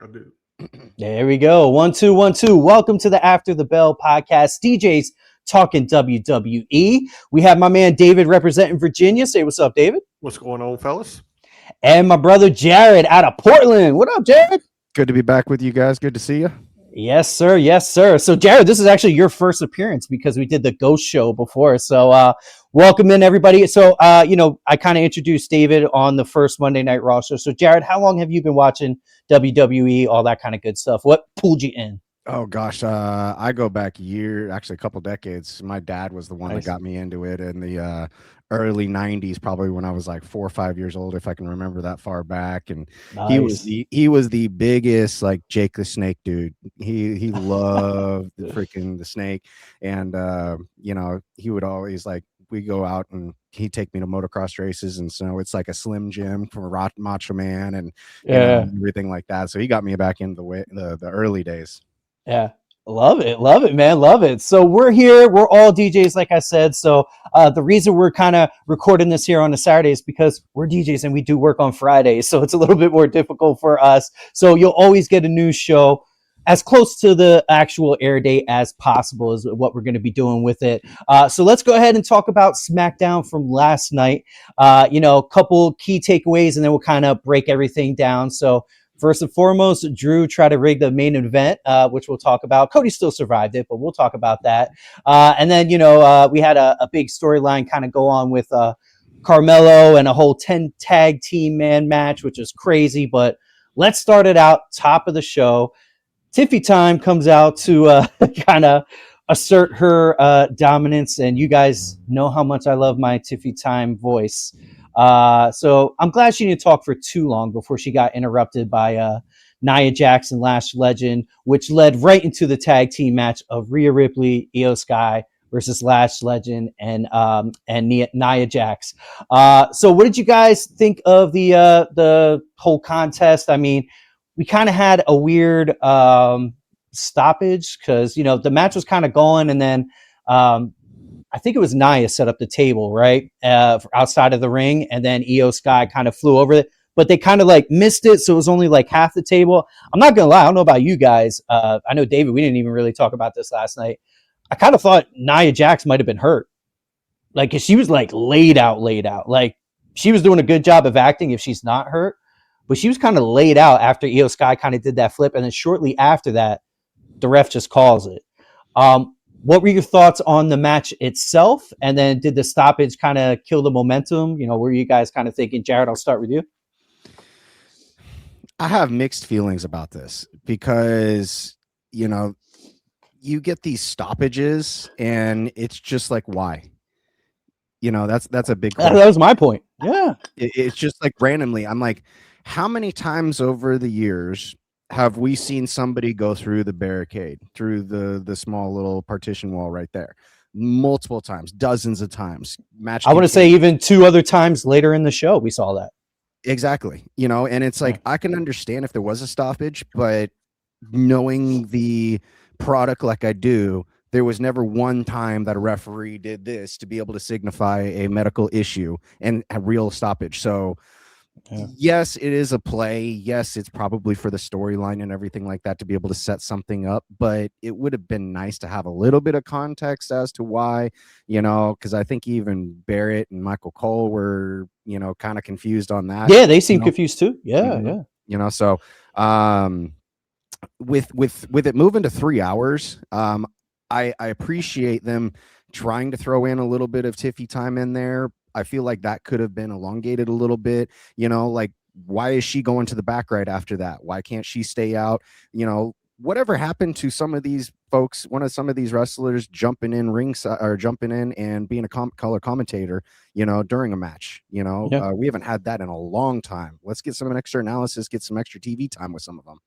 I do. There we go. 1 2 1 2. Welcome to the After the Bell podcast. DJs talking WWE. We have my man David representing Virginia. Say what's up, David. What's going on, fellas? And my brother Jared out of Portland. What up, Jared? Good to be back with you guys. Good to see you. Yes, sir. Yes, sir. So, Jared, this is actually your first appearance because we did the Ghost Show before. So, welcome in, everybody. So, I kind of introduced David on the first Monday Night Raw show. So, Jared, how long have you been watching WWE, all that kind of good stuff? What pulled you in? Oh, gosh. I go back a couple decades. My dad was the one that got me into it in the early 90s, probably when I was like 4 or 5 years old, if I can remember that far back. And he was the biggest like Jake the Snake dude. He loved the snake. And he would always we go out and he'd take me to motocross races, and so it's like a Slim Jim from a Macho Man and everything like that. So he got me back into the early days. Yeah. Love it, man. Love it. So we're here. We're all DJs, like I said. So the reason we're kind of recording this here on a Saturday is because we're DJs and we do work on Fridays. So it's a little bit more difficult for us. So you'll always get a new show as close to the actual air date as possible is what we're going to be doing with it. So let's go ahead and talk about SmackDown from last night. A couple key takeaways, and then we'll kind of break everything down. So first and foremost, Drew tried to rig the main event, which we'll talk about. Cody still survived it, but we'll talk about that. And then, we had a big storyline kind of go on with Carmelo and a whole 10 tag team man match, which is crazy. But let's start it out top of the show. Tiffany Time comes out to kind of assert her dominance. And you guys know how much I love my Tiffany Time voice. So I'm glad she didn't talk for too long before she got interrupted by Nia Jax and Lash Legend, which led right into the tag team match of Rhea Ripley, Io Sky versus Lash Legend and Nia Jax. So what did you guys think of the whole contest? I mean, we kind of had a weird stoppage because the match was kind of going, and then I think it was Nia set up the table, right? Outside of the ring. And then Io Sky kind of flew over it, but they kind of missed it. So it was only half the table. I'm not going to lie. I don't know about you guys. I know, David, we didn't even really talk about this last night. I kind of thought Nia Jax might've been hurt. Cause she was laid out. She was doing a good job of acting if she's not hurt, but she was kind of laid out after Io Sky kind of did that flip. And then shortly after that, the ref just calls it. What were your thoughts on the match itself? And then did the stoppage kind of kill the momentum? What were you guys kind of thinking? Jared, I'll start with you. I have mixed feelings about this because, you get these stoppages and it's just why? That's a big question. That was my point. Yeah. It's just randomly. I'm how many times over the years have we seen somebody go through the barricade, through the small little partition wall right there? Multiple times, dozens of times. I want to say even 2 other times later in the show, we saw that. Exactly. And it's I can understand if there was a stoppage, but knowing the product like I do, there was never one time that a referee did this to be able to signify a medical issue and a real stoppage. So yes, it is a play. Yes, it's probably for the storyline and everything like that to be able to set something up, but it would have been nice to have a little bit of context as to why, because I think even Barrett and Michael Cole were, kind of confused on that. Yeah, they seem confused too. Yeah, yeah. So with it moving to 3 hours, I appreciate them trying to throw in a little bit of Tiffy time in there. I feel like that could have been elongated a little bit, why is she going to the back right after that? Why can't she stay out? Whatever happened to some of these folks, some of these wrestlers jumping in ringside or jumping in and being a color commentator, during a match, we haven't had that in a long time. Let's get some extra analysis, get some extra TV time with some of them.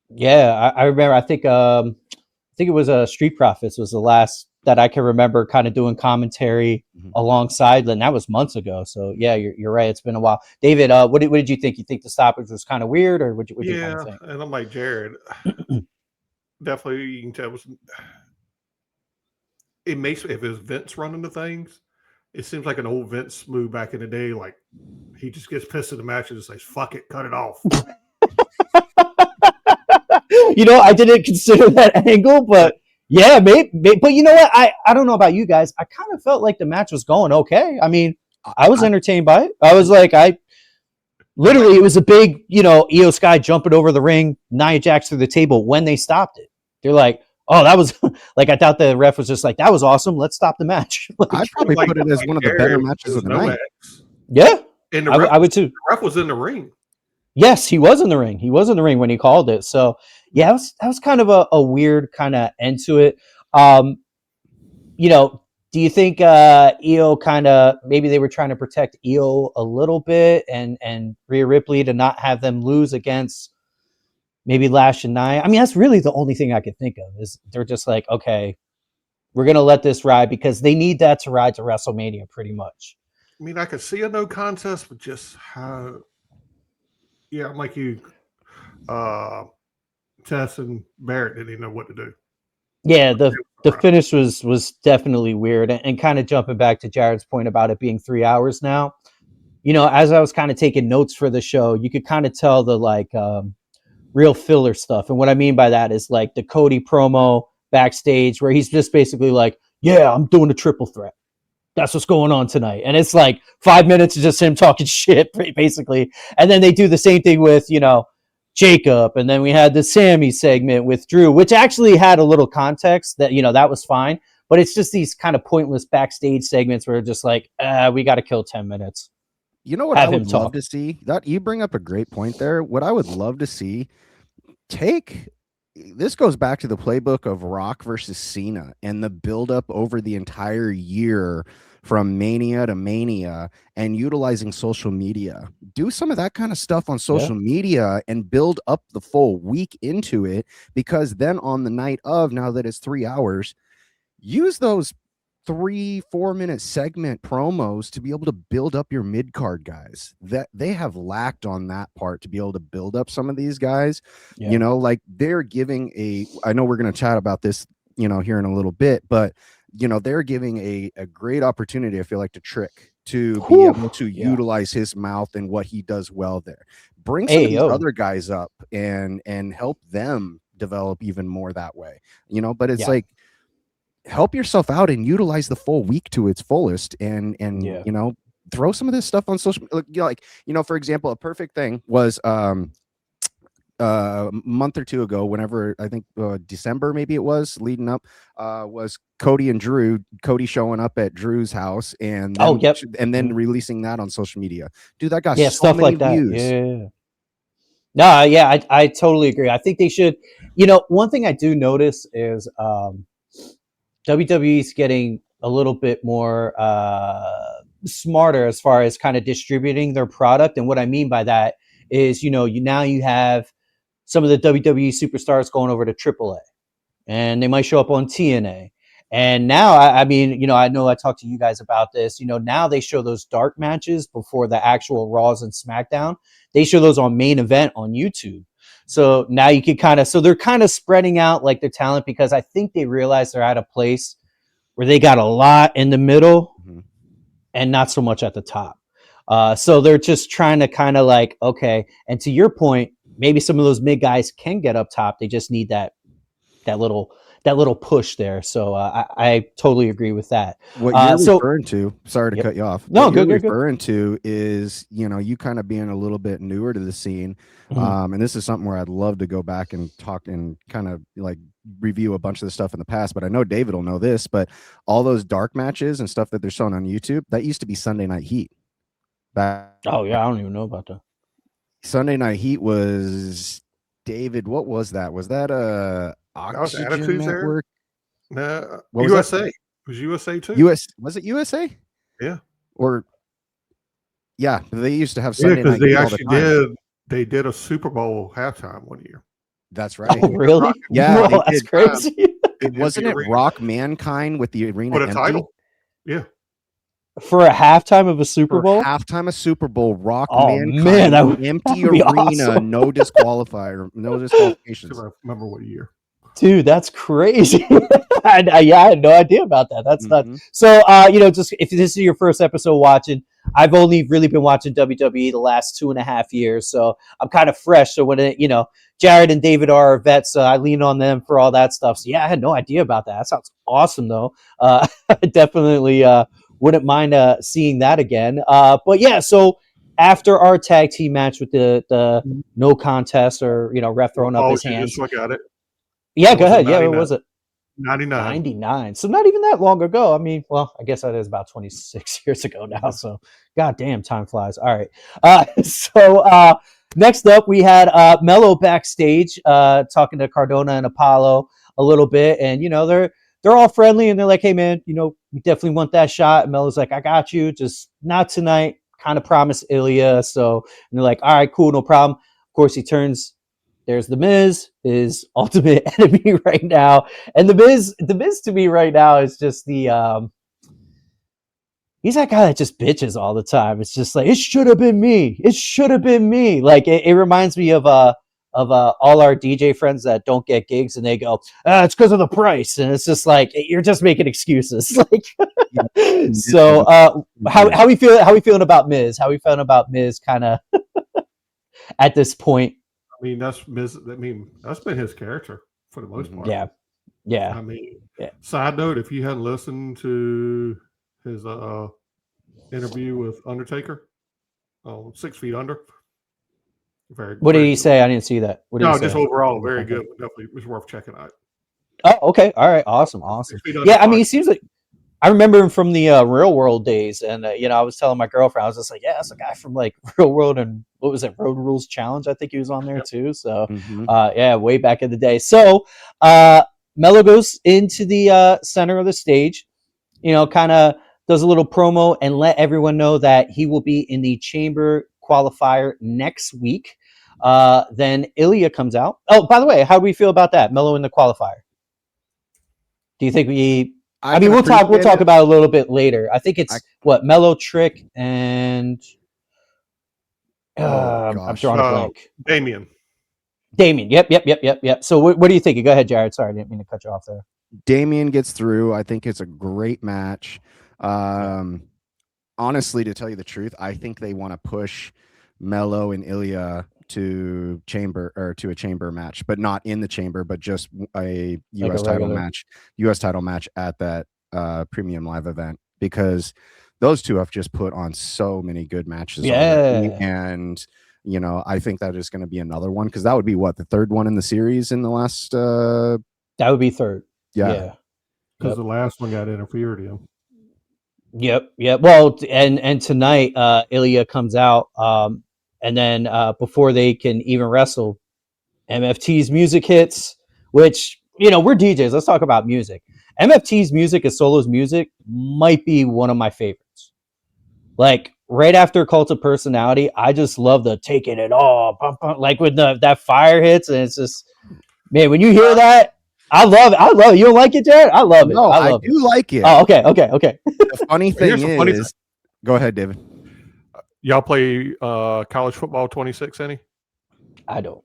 Yeah. I remember, I think it was Street Profits was the last that I can remember kind of doing commentary alongside, and that was months ago. So yeah, you're right. It's been a while. David, what did you think? You think the stoppage was kind of weird, or what you kind of think? And I'm like Jared. Definitely, you can tell it makes, if it was Vince running the things, it seems like an old Vince move back in the day. He just gets pissed at the match and just says, "Fuck it, cut it off." I didn't consider that angle, but yeah, maybe. But you know what? I don't know about you guys. I kind of felt like the match was going okay. I mean, I was entertained by it. I was like, literally, it was a big, Io Sky jumping over the ring, Nia Jax through the table when they stopped it. They're like, oh, that was like, I thought the ref was just like, that was awesome. Let's stop the match. I'd probably put it as one of the better matches of the night. Yeah, and I would too. The ref was in the ring. Yes, he was in the ring. He was in the ring when he called it. So yeah, that was kind of a weird kind of end to it. Do you think Io kind of maybe they were trying to protect Io a little bit and Rhea Ripley to not have them lose against maybe Lash and Nia? I mean, that's really the only thing I could think of is they're just like, okay, we're gonna let this ride because they need that to ride to WrestleMania pretty much. I mean, I could see a no contest, but just how. Yeah, I'm like you. Tess and Barrett didn't even know what to do. Yeah, the finish was definitely weird, and kind of jumping back to Jared's point about it being 3 hours now. As I was kind of taking notes for the show, you could kind of tell the real filler stuff, and what I mean by that is like the Cody promo backstage where he's just basically like, "Yeah, I'm doing a triple threat. That's what's going on tonight," and it's like 5 minutes of just him talking shit, basically, and then they do the same thing with Jacob, and then we had the Sami segment with Drew, which actually had a little context that that was fine, but it's just these kind of pointless backstage segments where just like we got to kill 10 minutes. You know what I would love to see? That you bring up a great point there. What I would love to see, this goes back to the playbook of Rock versus Cena and the buildup over the entire year from Mania to Mania and utilizing social media. Do some of that kind of stuff on social media and build up the full week into it, because then on the night of, now that it's 3 hours, use those 3-4 minute segment promos to be able to build up your mid-card guys. That they have lacked on that part to be able to build up some of these guys. Like they're giving I know we're going to chat about this here in a little bit, but they're giving a great opportunity, I feel like, to Trick to be able to utilize his mouth and what he does well there. Bring some of these other guys up and help them develop even more that way. But it's like, help yourself out and utilize the full week to its fullest and throw some of this stuff on social, for example, a perfect thing was a month or two ago, whenever I think December maybe it was leading up, was Cody and Drew. Cody showing up at Drew's house and then releasing that on social media. Dude, that got so stuff many like that. views. Yeah. No, I totally agree. I think they should. One thing I do notice is WWE's getting a little bit more smarter as far as kind of distributing their product, and what I mean by that is you have some of the WWE superstars going over to AAA, and they might show up on TNA. And now, I know I talked to you guys about this. Now they show those dark matches before the actual Raws and SmackDown. They show those on Main Event on YouTube. So now you can they're kind of spreading out like their talent, because I think they realize they're at a place where they got a lot in the middle and not so much at the top. So they're just trying to kind of like, okay. And to your point, maybe some of those mid guys can get up top. They just need that little push there. So I totally agree with that. What you're referring to, sorry to cut you off. No, what good, you're good, referring to is, you kind of being a little bit newer to the scene. And this is something where I'd love to go back and talk and kind of like review a bunch of the stuff in the past, but I know David will know this, but all those dark matches and stuff that they're showing on YouTube, that used to be Sunday Night Heat. I don't even know about that. Sunday Night Heat was, David, what was that? Was that Oxygen Network? No, USA. It was USA too. Was it USA? Yeah. Or they used to have Sunday Night Heat. They did a Super Bowl halftime one year. That's right. Oh, really? Yeah, no, that's crazy. Wasn't it Rock Mankind with the arena for the empty? title? Yeah. For a halftime of a Super Bowl? Halftime of Super Bowl, Rock Mankind, man, that would empty arena, awesome. no disqualifier, no disqualifications. I remember what year. Dude, that's crazy. I had no idea about that. That's nuts. So, just if this is your first episode watching, I've only really been watching WWE the last 2.5 years, so I'm kind of fresh. So when Jared and David are vets, so I lean on them for all that stuff. So yeah, I had no idea about that. That sounds awesome, though. I definitely wouldn't mind seeing that again. But yeah, so after our tag team match with the no contest or ref throwing up his hands. Just look at it. Yeah, go ahead. Yeah, what was it? 99. 99. So not even that long ago. I mean, well, I guess that is about 26 years ago now. So goddamn, time flies. All right. So next up we had Melo backstage talking to Cardona and Apollo a little bit, and they're all friendly and they're like, hey man, we definitely want that shot. And Melo's like, I got you, just not tonight. Kind of promised Ilya. So and they're like, all right, cool, no problem. Of course, he turns. There's the Miz, his ultimate enemy right now, and the Miz to me right now is just the he's that guy that just bitches all the time. It's just like, it should have been me. It should have been me. Like it reminds me of all our DJ friends that don't get gigs and they go, it's because of the price, and it's just like, you're just making excuses. Like, so how we feeling about Miz? How we feeling about Miz kind of at this point? I mean, that's been his character for the most part. Yeah. I mean, side note, if you hadn't listened to his interview with Undertaker, 6 Feet Under. What did he say? I didn't see that. Just overall, very good. Definitely, it's worth checking out. Oh, okay. All right. Awesome. Yeah, I mean, he seems like, I remember him from the Real World days, and I was telling my girlfriend, I was just like, yeah, that's a guy from like Real World and what was it, Road Rules Challenge? I think he was on there too. So, yeah, way back in the day. So, Melo goes into the center of the stage, kind of does a little promo and let everyone know that he will be in the Chamber qualifier next week. Then Ilya comes out. Oh, by the way, how do we feel about that? Melo in the qualifier. Do you think we'll talk about it a little bit later. I think it's Melo, Trick, and I'm drawing a blank. Damien. Yep. So what do you think? Go ahead, Jared. Sorry, I didn't mean to cut you off there. Damien gets through. I think it's a great match. Honestly, to tell you the truth, I think they want to push Melo and Ilya to a chamber match, but not in the chamber, but just a US title match at that premium live event, because those two have just put on so many good matches already. And I think that is going to be another one, because that would be the third one in the series in the last that would be third. Because the last one got interfered in. Yep. Well, and tonight Ilya comes out, and then before they can even wrestle, MFT's music hits, which we're DJs. Let's talk about music. MFT's music as Solo's music might be one of my favorites. Like right after Cult of Personality, I just love the taking it all, like when that fire hits, and it's just, man, when you hear that, I love it. You don't like it, Jared? I love it. No, I do like it. Oh, okay. The funny thing is, go ahead, David. Y'all play college football 26 any? I don't.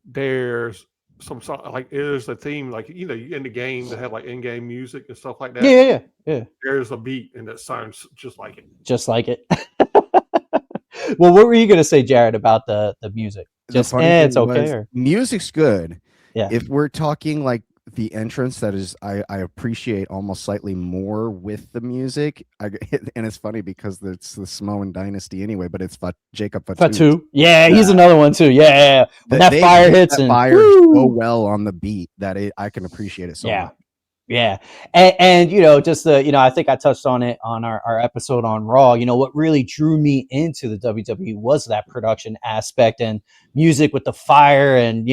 There's some song, like there's a theme, like in the game they have like in-game music and stuff like that. Yeah. There's a beat and that sounds just like it. Well, what were you gonna say, Jared, about the music? Just it's okay. Music's good. Yeah. If we're talking like the entrance, that is, I appreciate almost slightly more with the music. And it's funny because it's the Samoan dynasty anyway, but it's Jacob Fatu. Yeah, he's another one too. Yeah. When that fire hits and fire so well on the beat that I can appreciate it so much. Yeah. And just I think I touched on it on our episode on Raw. What really drew me into the WWE was that production aspect and music with the fire and,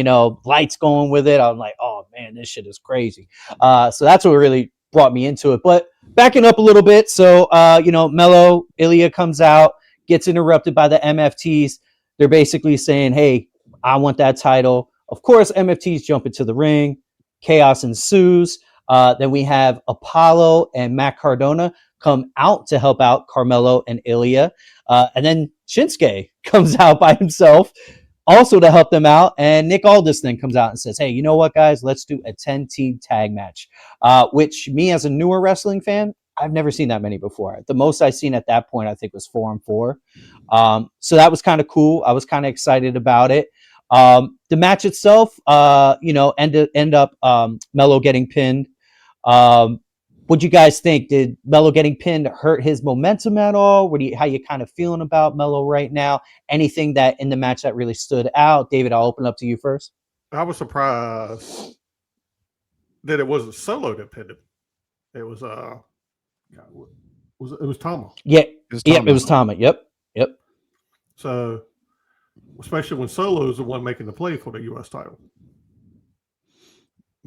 lights going with it. I'm like, oh man, this shit is crazy. So that's what really brought me into it. But backing up a little bit. So, Melo, Ilya comes out, gets interrupted by the MFTs. They're basically saying, hey, I want that title. Of course, MFTs jump into the ring. Chaos ensues. Then we have Apollo and Matt Cardona come out to help out Carmelo and Ilya. And then Shinsuke comes out by himself also to help them out. And Nick Aldis then comes out and says, hey, you know what, guys? Let's do a 10-team tag match, which me as a newer wrestling fan, I've never seen that many before. The most I've seen at that point, I think, was 4-on-4. So that was kind of cool. I was kind of excited about it. The match itself, end up Melo getting pinned. What do you guys think? Did Melo getting pinned hurt his momentum at all? How you kind of feeling about Melo right now? Anything that in the match that really stood out? David, I'll open up to you first. I was surprised that it wasn't Solo that pinned him. It was it was Tama. Yeah, it was Tama. Yep. So, especially when Solo is the one making the play for the U.S. title.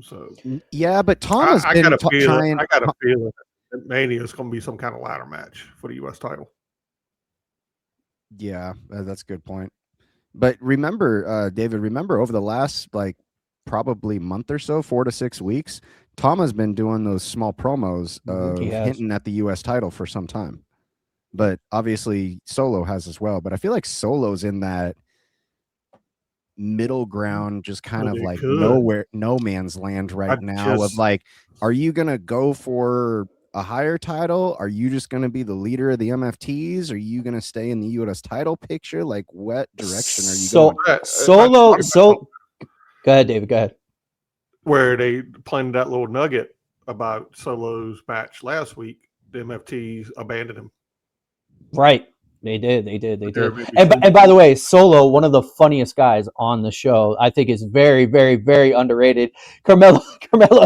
So yeah, but Tama's I been got a trying. I got a feeling that Mania is going to be some kind of ladder match for the U.S. title. Yeah, that's a good point. But remember, David, over the last probably month or so, 4 to 6 weeks, Tama's been doing those small promos of hinting at the U.S. title for some time. But obviously Solo has as well. But I feel like Solo's in that middle ground, just kind of like nowhere, no man's land right now. Of like, are you gonna go for a higher title? Are you just gonna be the leader of the MFTs? Are you gonna stay in the U.S. title picture? Like, what direction are you going? Solo. Go ahead, David. Go ahead. Where they planted that little nugget about Solo's match last week, the MFTs abandoned him. Right. They did. And by the way, Solo, one of the funniest guys on the show, I think is very, very, very underrated. Carmelo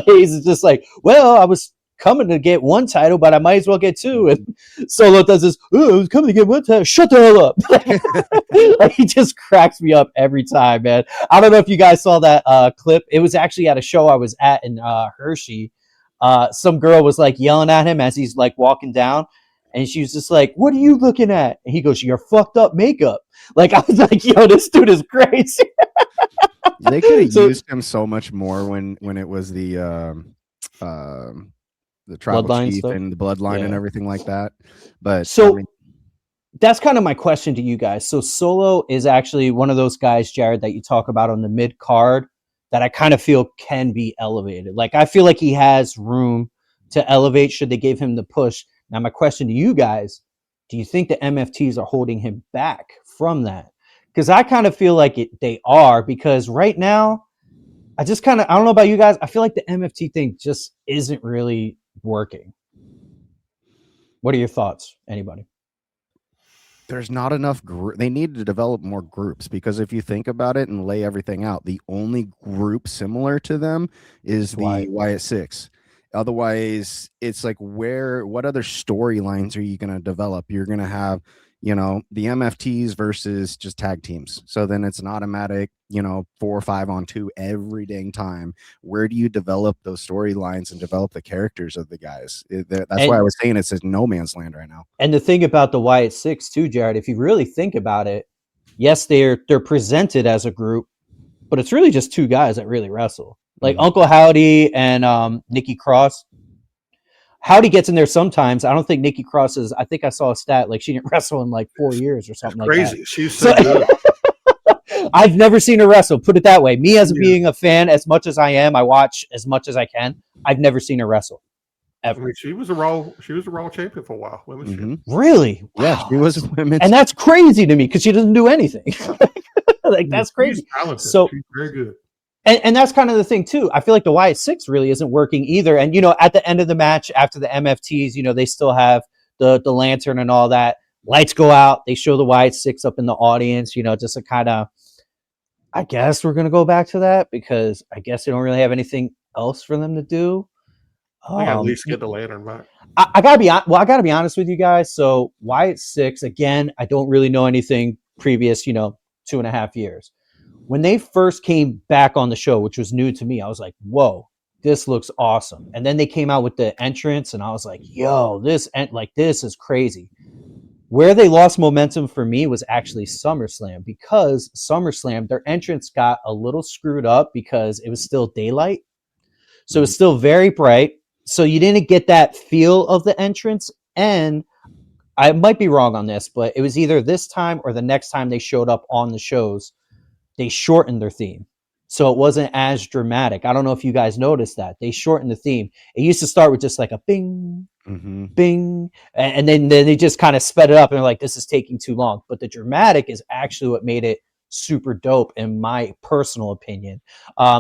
Hayes is just like, well, I was coming to get one title, but I might as well get two. And Solo does this, I was coming to get one title. Shut the hell up. Like, he just cracks me up every time, man. I don't know if you guys saw that clip. It was actually at a show I was at in Hershey. Some girl was like yelling at him as he's like walking down. And she was just like, what are you looking at? And he goes, your fucked up makeup. Like, I was like, yo, this dude is crazy. They could have used him so much more when it was the tribal bloodline chief stuff. And the bloodline and everything like that. But so that's kind of my question to you guys. So Solo is actually one of those guys, Jared, that you talk about on the mid card that I kind of feel can be elevated. Like, I feel like he has room to elevate should they give him the push. Now, my question to you guys, do you think the MFTs are holding him back from that? Because I kind of feel like they are, because right now, I don't know about you guys, I feel like the MFT thing just isn't really working. What are your thoughts? Anybody? There's not enough they need to develop more groups, because if you think about it and lay everything out, the only group similar to them is the Wyatt Sicks. Otherwise, it's like, what other storylines are you going to develop? You're going to have, the MFTs versus just tag teams. So then it's an automatic, 4 or 5 on 2 every dang time. Where do you develop those storylines and develop the characters of the guys? That's why I was saying it's a no man's land right now. And the thing about the Wyatt Sicks too, Jared, if you really think about it, yes, they're presented as a group, but it's really just 2 guys that really wrestle. Like Uncle Howdy and Nikki Cross. Howdy gets in there sometimes. I don't think Nikki Cross is. I think I saw a stat like she didn't wrestle in like 4 years or something. That's like crazy. That. She's so good. I've never seen her wrestle. Put it that way. Me as being a fan, as much as I am, I watch as much as I can. I've never seen her wrestle. Ever. I mean, she was a Raw champion for a while. Really? Yeah, wow. She was women's. And that's crazy to me because she doesn't do anything. Like, that's crazy. So she's very good. And that's kind of the thing too. I feel like the Wyatt Sicks really isn't working either. And at the end of the match, after the MFTs, they still have the lantern and all that. Lights go out. They show the Wyatt Sicks up in the audience. Just a kind of. I guess we're gonna go back to that because I guess they don't really have anything else for them to do. I gotta at least get the lantern back. I gotta be honest with you guys. So Wyatt Sicks, again, I don't really know anything previous. 2.5 years. When they first came back on the show, which was new to me, I was like, whoa, this looks awesome. And then they came out with the entrance and I was like, yo, this is crazy. Where they lost momentum for me was actually SummerSlam, because SummerSlam, their entrance got a little screwed up because it was still daylight. So it was still very bright. So you didn't get that feel of the entrance. And I might be wrong on this, but it was either this time or the next time they showed up on the shows, they shortened their theme. So it wasn't as dramatic. I don't know if you guys noticed that. They shortened the theme. It used to start with just like a bing, bing, and then they just kind of sped it up and they're like, this is taking too long. But the dramatic is actually what made it super dope, in my personal opinion.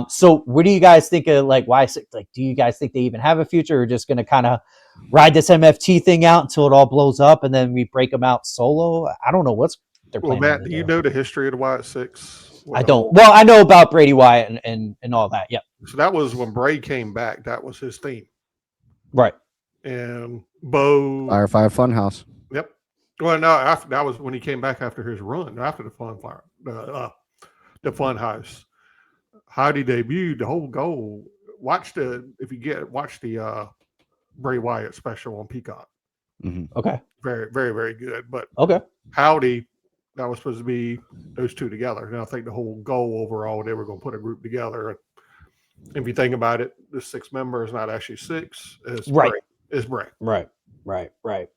So what do you guys think of like Wyatt Sicks? Like, do you guys think they even have a future, or just going to kind of ride this MFT thing out until it all blows up and then we break them out solo? I don't know what's their plan. Well, Matt, do you know the history of the Wyatt Sicks? I don't. Well, I know about Brady Wyatt and all that. Yep. So that was when Bray came back. That was his theme. Right. And Bo. Firefly Funhouse. Yep. Well, no, after that was when he came back after his run, after the the Fun House. How he debuted, the whole goal. Watch the Bray Wyatt special on Peacock. Okay. Very, very, very good. But okay. Howdy, that was supposed to be those two together. And I think the whole goal overall, they were going to put a group together. And if you think about it, the 6 members not actually 6. It's right. Bray. It's Bray. Right.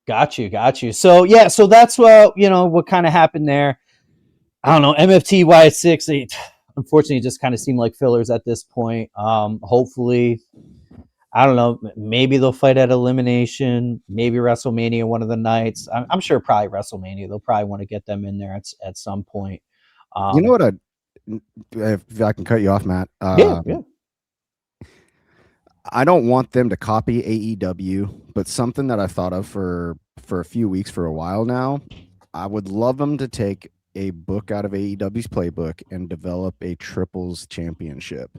Got you. So yeah, so that's what kind of happened there. I don't know. MFT Wyatt Sicks, they unfortunately just kind of seem like fillers at this point. Hopefully, I don't know. Maybe they'll fight at Elimination. Maybe WrestleMania one of the nights. I'm sure probably WrestleMania. They'll probably want to get them in there at some point. You know what? If I can cut you off, Matt. Yeah. I don't want them to copy AEW, but something that I've thought of for a few weeks, for a while now, I would love them to take a book out of AEW's playbook and develop a triples championship.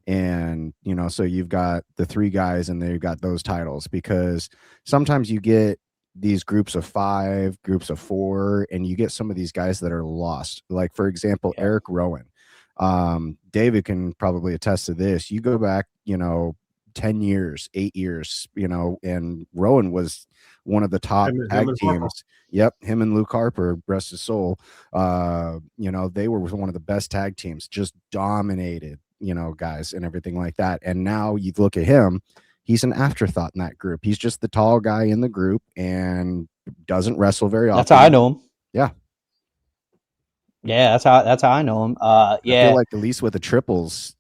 And, so you've got the 3 guys and they've got those titles, because sometimes you get these groups of 5, groups of 4, and you get some of these guys that are lost. Like, for example, Eric Rowan. David can probably attest to this. You go back, 10 years, 8 years, and Rowan was one of the top tag teams. Yep. Him and Luke Harper, rest his soul. They were one of the best tag teams, just dominated, guys and everything like that. And now you look at him, he's an afterthought in that group. He's just the tall guy in the group and doesn't wrestle very often. That's how I know him. Yeah. Yeah. That's how I know him. I feel like at least with the triples,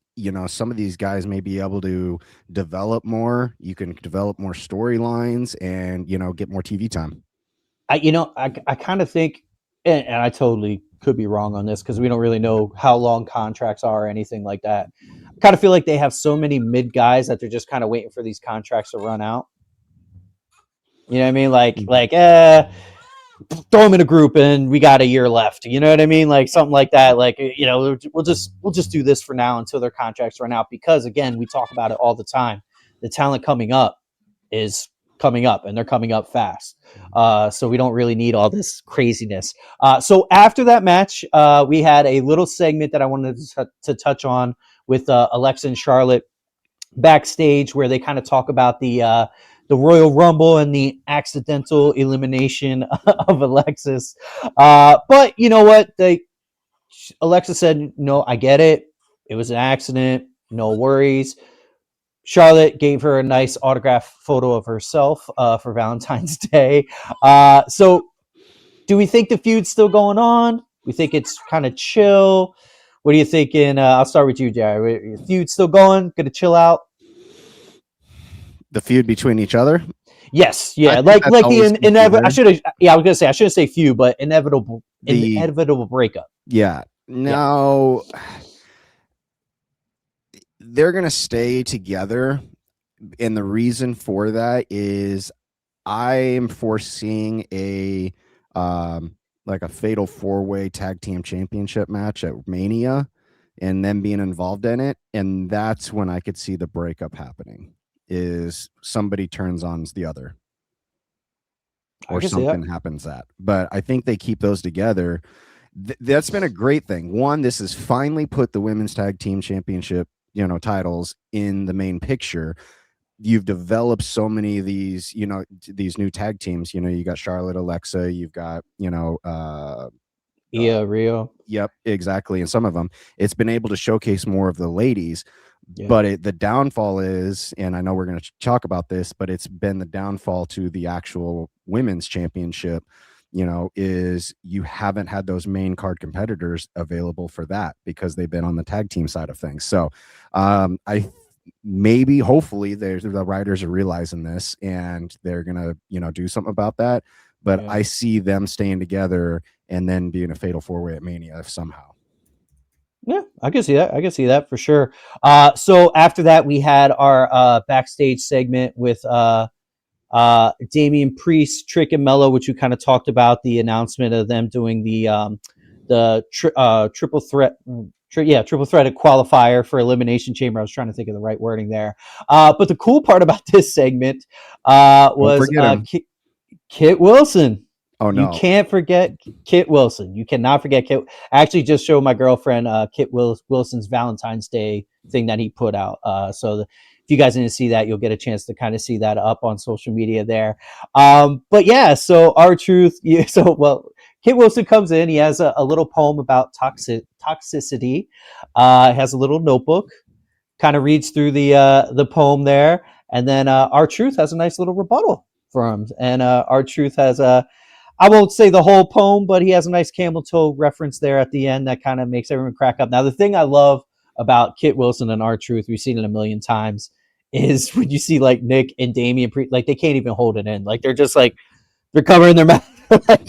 some of these guys may be able to develop more. You can develop more storylines and, get more TV time. I kind of think, and I totally could be wrong on this because we don't really know how long contracts are or anything like that. I kind of feel like they have so many mid guys that they're just kind of waiting for these contracts to run out. You know what I mean? Like, throw them in a group and we got a year left. You know what I mean? Like something like that. Like, we'll just do this for now until their contracts run out. Because again, we talk about it all the time. The talent coming up is coming up, and they're coming up fast. So we don't really need all this craziness. So after that match, we had a little segment that I wanted to touch on with Alexa and Charlotte backstage, where they kind of talk about the Royal Rumble and the accidental elimination of Alexis. But you know what? Alexa said, no, I get it. It was an accident. No worries. Charlotte gave her a nice autograph photo of herself for Valentine's Day. So do we think the feud's still going on? We think it's kind of chill. What are you thinking? I'll start with you, Jerry. Feud still going? Gonna chill out? The feud between each other? Yes, yeah, like the inevitable. I was gonna say I shouldn't say feud, but inevitable breakup. Yeah, no, they're gonna stay together, and the reason for that is I am foreseeing a fatal 4-way tag team championship match at Mania, and them being involved in it, and that's when I could see the breakup happening. Is somebody turns on the other, or something happens but I think they keep those together. That's been a great thing. One, this has finally put the women's tag team championship, titles in the main picture. You've developed so many of these, these new tag teams. You got Charlotte, Alexa, you've got, Rio. Yep, exactly. And some of them, it's been able to showcase more of the ladies. Yeah. But the downfall is, and I know we're going to talk about this, but it's been the downfall to the actual women's championship, is you haven't had those main card competitors available for that because they've been on the tag team side of things. So maybe, hopefully, the writers are realizing this and they're gonna, do something about that. But Yeah. I see them staying together and then being a fatal 4-way at Mania somehow. Yeah, I can see that. I can see that for sure. So after that, we had our backstage segment with Damian Priest, Trick, and Mello, which we kind of talked about the announcement of them doing the triple threat. Triple threat qualifier for Elimination Chamber. I was trying to think of the right wording there. But the cool part about this segment Don't was forget him. Kit Wilson. Oh You no. can't forget Kit Wilson. You cannot forget Kit. I actually just showed my girlfriend Kit Wilson's Valentine's Day thing that he put out. If you guys didn't see that, you'll get a chance to kind of see that up on social media there. But yeah, so R-Truth. Kit Wilson comes in. He has a little poem about toxicity. Has a little notebook. Kind of reads through the poem there, and then R-Truth has a nice little rebuttal for him. And R-Truth has I won't say the whole poem, but he has a nice camel toe reference there at the end that kind of makes everyone crack up. Now, the thing I love about Kit Wilson and R-Truth, we've seen it a million times, is when you see like Nick and Damian, like they can't even hold it in. Like they're just like, they're covering their mouth. Like,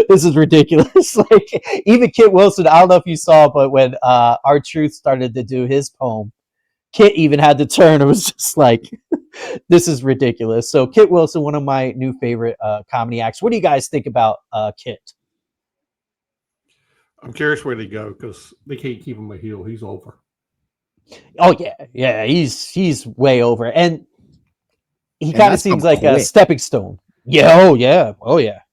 this is ridiculous. Like even Kit Wilson, I don't know if you saw, but when R-Truth started to do his poem, Kit even had to turn. It was just like, this is ridiculous. So Kit Wilson, one of my new favorite comedy acts. What do you guys think about Kit? I'm curious where they go because they can't keep him a heel. He's over. Oh yeah, he's way over, and he And kind of that's seems come like a quick. stepping stone. Yeah, oh yeah.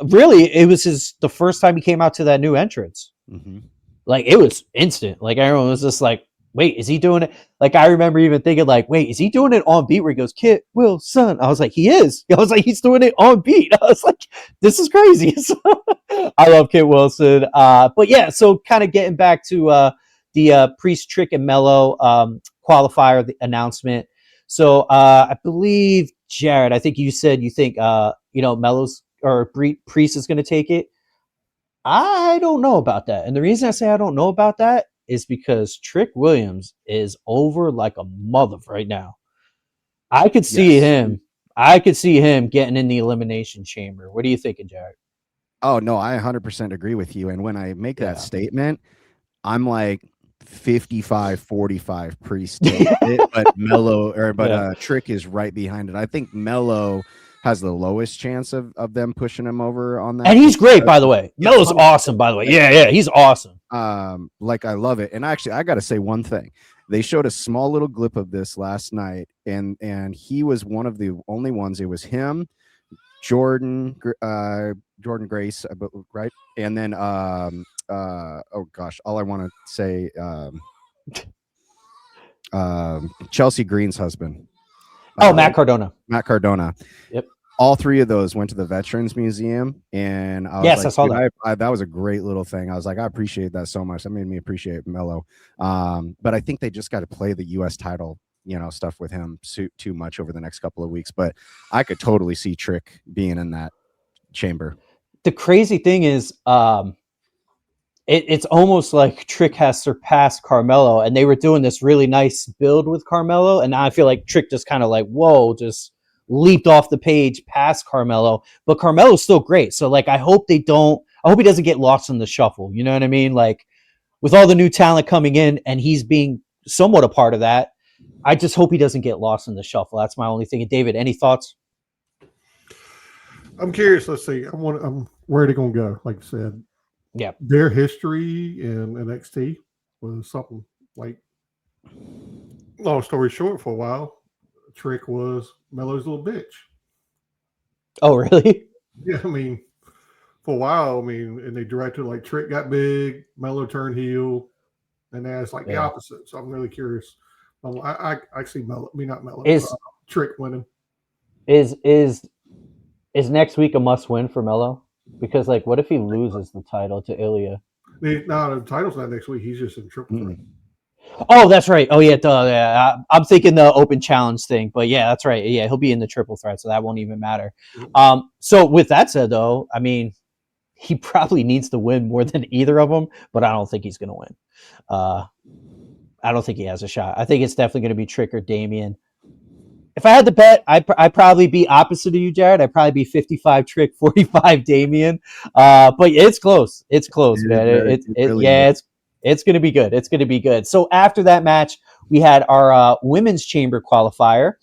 Really, it was the first time he came out to that new entrance. Mhm. Like it was instant. Like everyone was just like, wait, is he doing it? Like I remember even thinking like, wait, is he doing it on beat where he goes, Kit Wilson? I was like, he is. I was like, he's doing it on beat. I was like, this is crazy. So, I love Kit Wilson. But yeah, so kind of getting back to the Priest, Trick, and Mello qualifier, the announcement. So I believe Jared, I think you said you think Mello's or Priest is going to take it. I don't know about that. And the reason I say I don't know about that is because Trick Williams is over like a mother right now. I could see Yes. him. I could see him getting in the Elimination Chamber. What are you thinking, Jared? Oh no, I 100% agree with you. And when I make Yeah. that statement, I'm like 55-45 Priest takes it, but Trick is right behind it. I think Mello has the lowest chance of them pushing him over on that. And he's great, by the way. Mello's awesome, by the way. Yeah, he's awesome. Like I love it. And actually, I got to say one thing. They showed a small little clip of this last night, and he was one of the only ones. It was him, Jordynne Grace, right? And then oh gosh, all I want to say Chelsea Green's husband. Matt Cardona. Matt Cardona. Yep. All three of those went to the Veterans Museum, and I was Yes, like, I saw that. that was a great little thing. I was like, I appreciate that so much. That made me appreciate Mello. But I think they just got to play the U.S. title, stuff with him too much over the next couple of weeks. But I could totally see Trick being in that chamber. The crazy thing is, it's almost like Trick has surpassed Carmelo, and they were doing this really nice build with Carmelo, and now I feel like Trick just kind of like, whoa, just leaped off the page past Carmelo, but Carmelo's still great. So like, I hope he doesn't get lost in the shuffle. You know what I mean? Like with all the new talent coming in and he's being somewhat a part of that, I just hope he doesn't get lost in the shuffle. That's my only thing. And David, any thoughts? I'm curious. Let's see. Where are they going to go? Like I said, yeah, their history in NXT was something like, long story short, for a while, Trick was Mello's little bitch. Oh, really? Yeah, I mean, for a while, and they directed like Trick got big, Mello turned heel, and now it's like the opposite. So I'm really curious. I see Mello, not Mello, Trick winning. Is next week a must win for Mello? Because like, what if he loses the title to Ilya? No, the title's not next week. He's just in triple threat. Oh, that's right. Oh, yeah. I'm thinking the open challenge thing, but yeah, that's right. Yeah, he'll be in the triple threat, so that won't even matter. So with that said, though, I mean, he probably needs to win more than either of them, but I don't think he's going to win. I don't think he has a shot. I think it's definitely going to be Trick or Damian. If I had to bet, I'd probably be opposite of you, Jared. I'd probably be 55 Trick, 45 Damian. But it's close. It's close, man. It's going to be good. It's going to be good. So after that match, we had our women's chamber qualifier.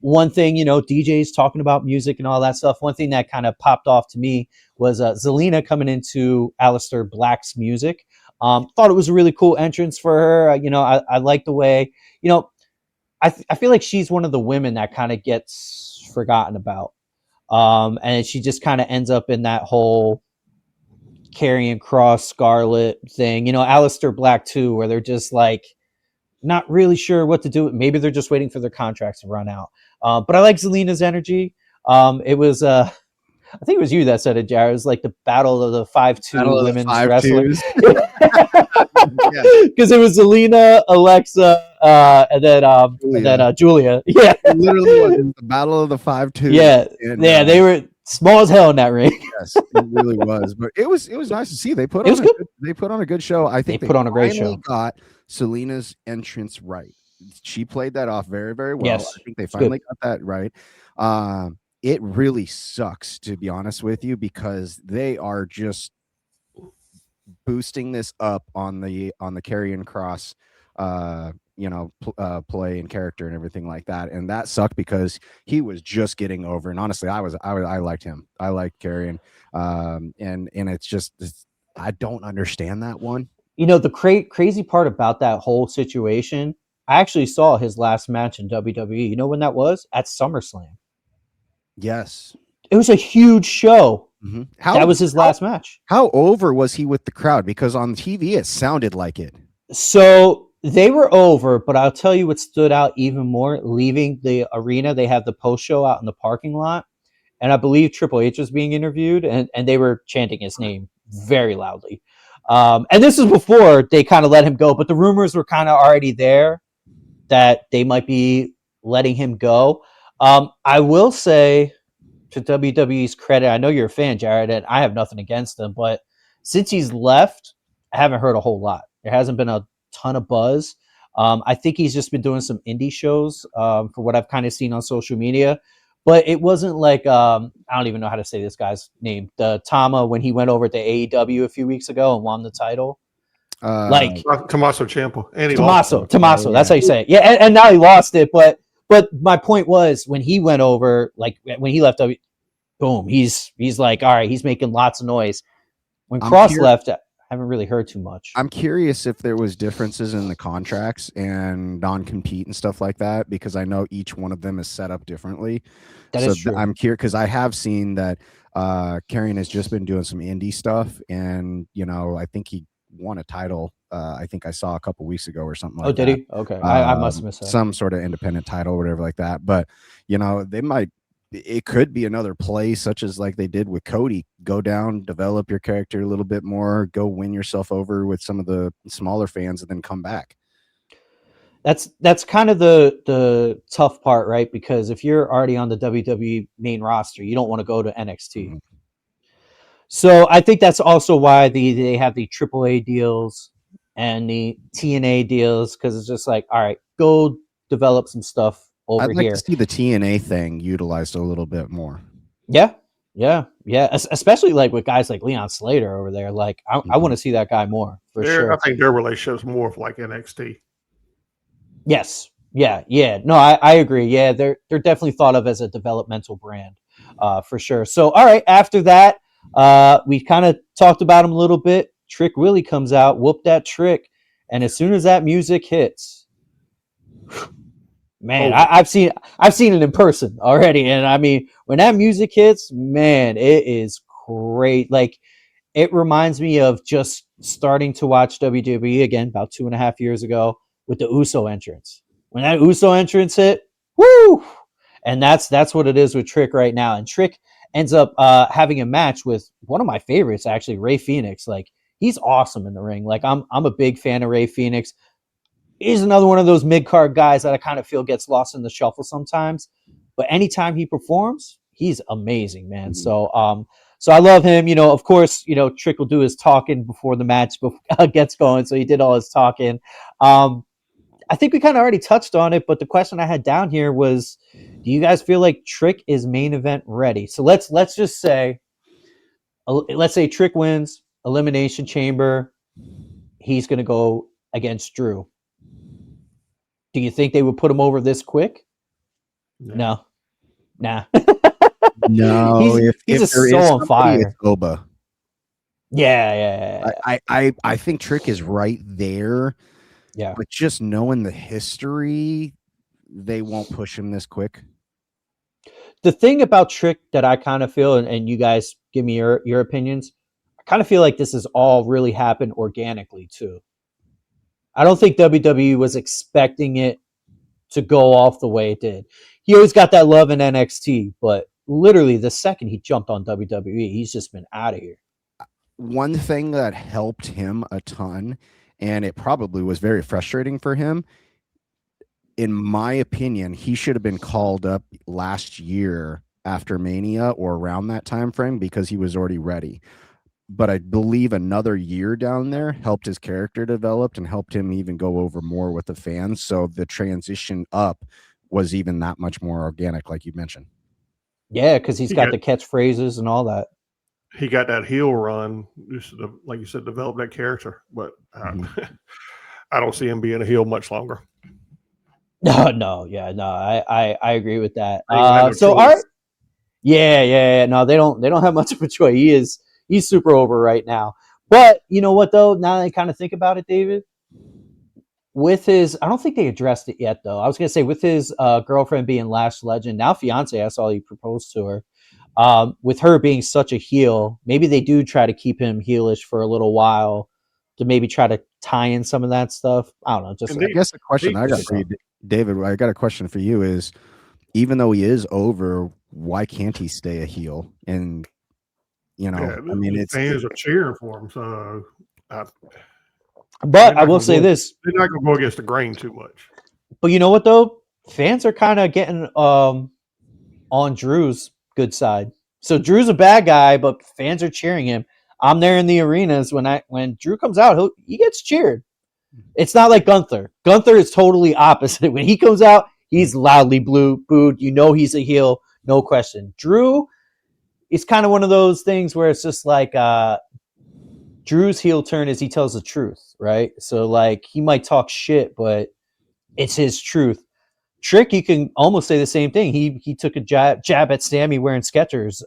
One thing, DJs talking about music and all that stuff. One thing that kind of popped off to me was Zelina coming into Aleister Black's music. Thought it was a really cool entrance for her. I like the way, I feel like she's one of the women that kind of gets forgotten about. And she just kind of ends up in that whole Karrion Kross Scarlett thing, Aleister Black too, where they're just like not really sure what to do. Maybe they're just waiting for their contracts to run out. But I like Zelina's energy. It was I think it was you that said it, Jared. It was like the battle of the 5'2" women's wrestlers. Because it was Zelina, Alexa, and then Julia. Yeah, it literally was the battle of the 5'2". Yeah, they were small as hell in that ring. Yes, it really was. But it was nice to see. They put on a good show. I think they put on a great show. Got Selena's entrance right. She played that off very, very well. Yes, I think they finally got that right. It really sucks, to be honest with you, because they are just boosting this up on the Karrion Kross play and character and everything like that, and that sucked because he was just getting over. And honestly, I liked him. I liked Karrion, and I don't understand that one. The crazy part about that whole situation, I actually saw his last match in WWE. You know when that was? At SummerSlam. Yes, it was a huge show. Mm-hmm. That was his last match. How over was he with the crowd? Because on TV it sounded like it. So they were over, but I'll tell you what stood out even more. Leaving the arena, they have the post show out in the parking lot, and I believe Triple H was being interviewed, and they were chanting his name very loudly. And this was before they kind of let him go, but the rumors were kind of already there that they might be letting him go. I will say, to WWE's credit, I know you're a fan, Jared, and I have nothing against him, but since he's left, I haven't heard a whole lot. There hasn't been a ton of buzz. I think he's just been doing some indie shows for what I've kind of seen on social media, but it wasn't like, I don't even know how to say this guy's name, the Tama, when he went over to AEW a few weeks ago and won the title. Tommaso Ciampa. Tommaso, that's how you say it. Yeah, and now he lost it, but my point was, when he went over, like when he left, boom, he's like, all right, he's making lots of noise. When Kross left, I haven't really heard too much. I'm curious if there was differences in the contracts and non-compete and stuff like that, because I know each one of them is set up differently. That is true. I'm curious because I have seen that Karrion has just been doing some indie stuff, and I think he won a title. I think I saw a couple weeks ago or something like that. Oh, did he? Okay. I must have missed that. Some sort of independent title, whatever like that. But, it could be another play, such as like they did with Cody. Go down, develop your character a little bit more, go win yourself over with some of the smaller fans, and then come back. That's kind of the tough part, right? Because if you're already on the WWE main roster, you don't want to go to NXT. Mm-hmm. So I think that's also why they have the AAA deals and the TNA deals, because it's just like, all right, go develop some stuff over here. I'd like to see the TNA thing utilized a little bit more. Yeah. Especially like with guys like Leon Slater over there. Like I want to see that guy more for sure. I think their relationship is more of like NXT. Yes. Yeah. No, I agree. Yeah, they're definitely thought of as a developmental brand, for sure. So all right, after that, we kind of talked about him a little bit. Trick Willie comes out, whoop that Trick, and as soon as that music hits, man, I've seen it in person already, and I mean, when that music hits, man, it is great. Like, it reminds me of just starting to watch WWE again about 2.5 years ago with the Uso entrance. When that Uso entrance hit, woo! And that's what it is with Trick right now. And Trick ends up having a match with one of my favorites, actually, Rey Fenix. Like, he's awesome in the ring. Like, I'm a big fan of Rey Fenix. He's another one of those mid-card guys that I kind of feel gets lost in the shuffle sometimes. But anytime he performs, he's amazing, man. Mm-hmm. So I love him. Of course, Trick will do his talking before the match gets going. So he did all his talking. I think we kind of already touched on it, but the question I had down here was, do you guys feel like Trick is main event ready? So let's just say, Trick wins Elimination Chamber. He's going to go against Drew. Do you think they would put him over this quick? No. Nah. No, he's just so on fire. It's Oba. Yeah. I think Trick is right there. Yeah. But just knowing the history, they won't push him this quick. The thing about Trick that I kind of feel, and you guys give me your opinions, I kind of feel like this has all really happened organically too. I don't think WWE was expecting it to go off the way it did. He always got that love in NXT, but literally the second he jumped on WWE, he's just been out of here. One thing that helped him a ton, and it probably was very frustrating for him, in my opinion, he should have been called up last year after Mania or around that time frame because he was already ready. But I believe another year down there helped his character develop and helped him even go over more with the fans. So the transition up was even that much more organic, like you mentioned. Yeah, because he's got the catchphrases and all that. He got that heel run, just to, like you said, develop that character. But I don't see him being a heel much longer. No, I agree with that. No, they don't have much of a choice. He's super over right now. But you know what though? Now that I kind of think about it, David, with his, I don't think they addressed it yet though. I was gonna say with his girlfriend being Lash Legend, now fiance, I saw he proposed to her. With her being such a heel, maybe they do try to keep him heelish for a little while to maybe try to tie in some of that stuff. I don't know. I guess the question I got for you, David, I got a question for you is, even though he is over, why can't he stay a heel? And fans are cheering for him. So, but I will say this: they're not going to go against the grain too much. But you know what though? Fans are kind of getting on Drew's good side. So Drew's a bad guy, but fans are cheering him. I'm there in the arenas when Drew comes out, he gets cheered. It's not like Gunther. Gunther is totally opposite. When he comes out, he's loudly booed. You know he's a heel, no question. Drew is kind of one of those things where it's just like Drew's heel turn is he tells the truth, right? So like he might talk shit, but it's his truth. Trick, you can almost say the same thing. He took a jab at Sami wearing Skechers,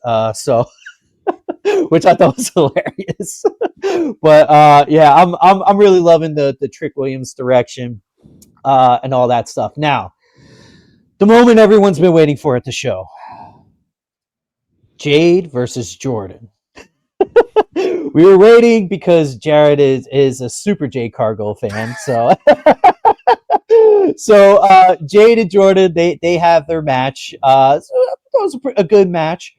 which I thought was hilarious. But I'm really loving the Trick Williams direction and all that stuff. Now, the moment everyone's been waiting for at the show: Jade versus Jordynne. We were waiting because Jared is a super Jade Cargill fan, so. So Jade and Jordynne, they have their match. So that was a good match.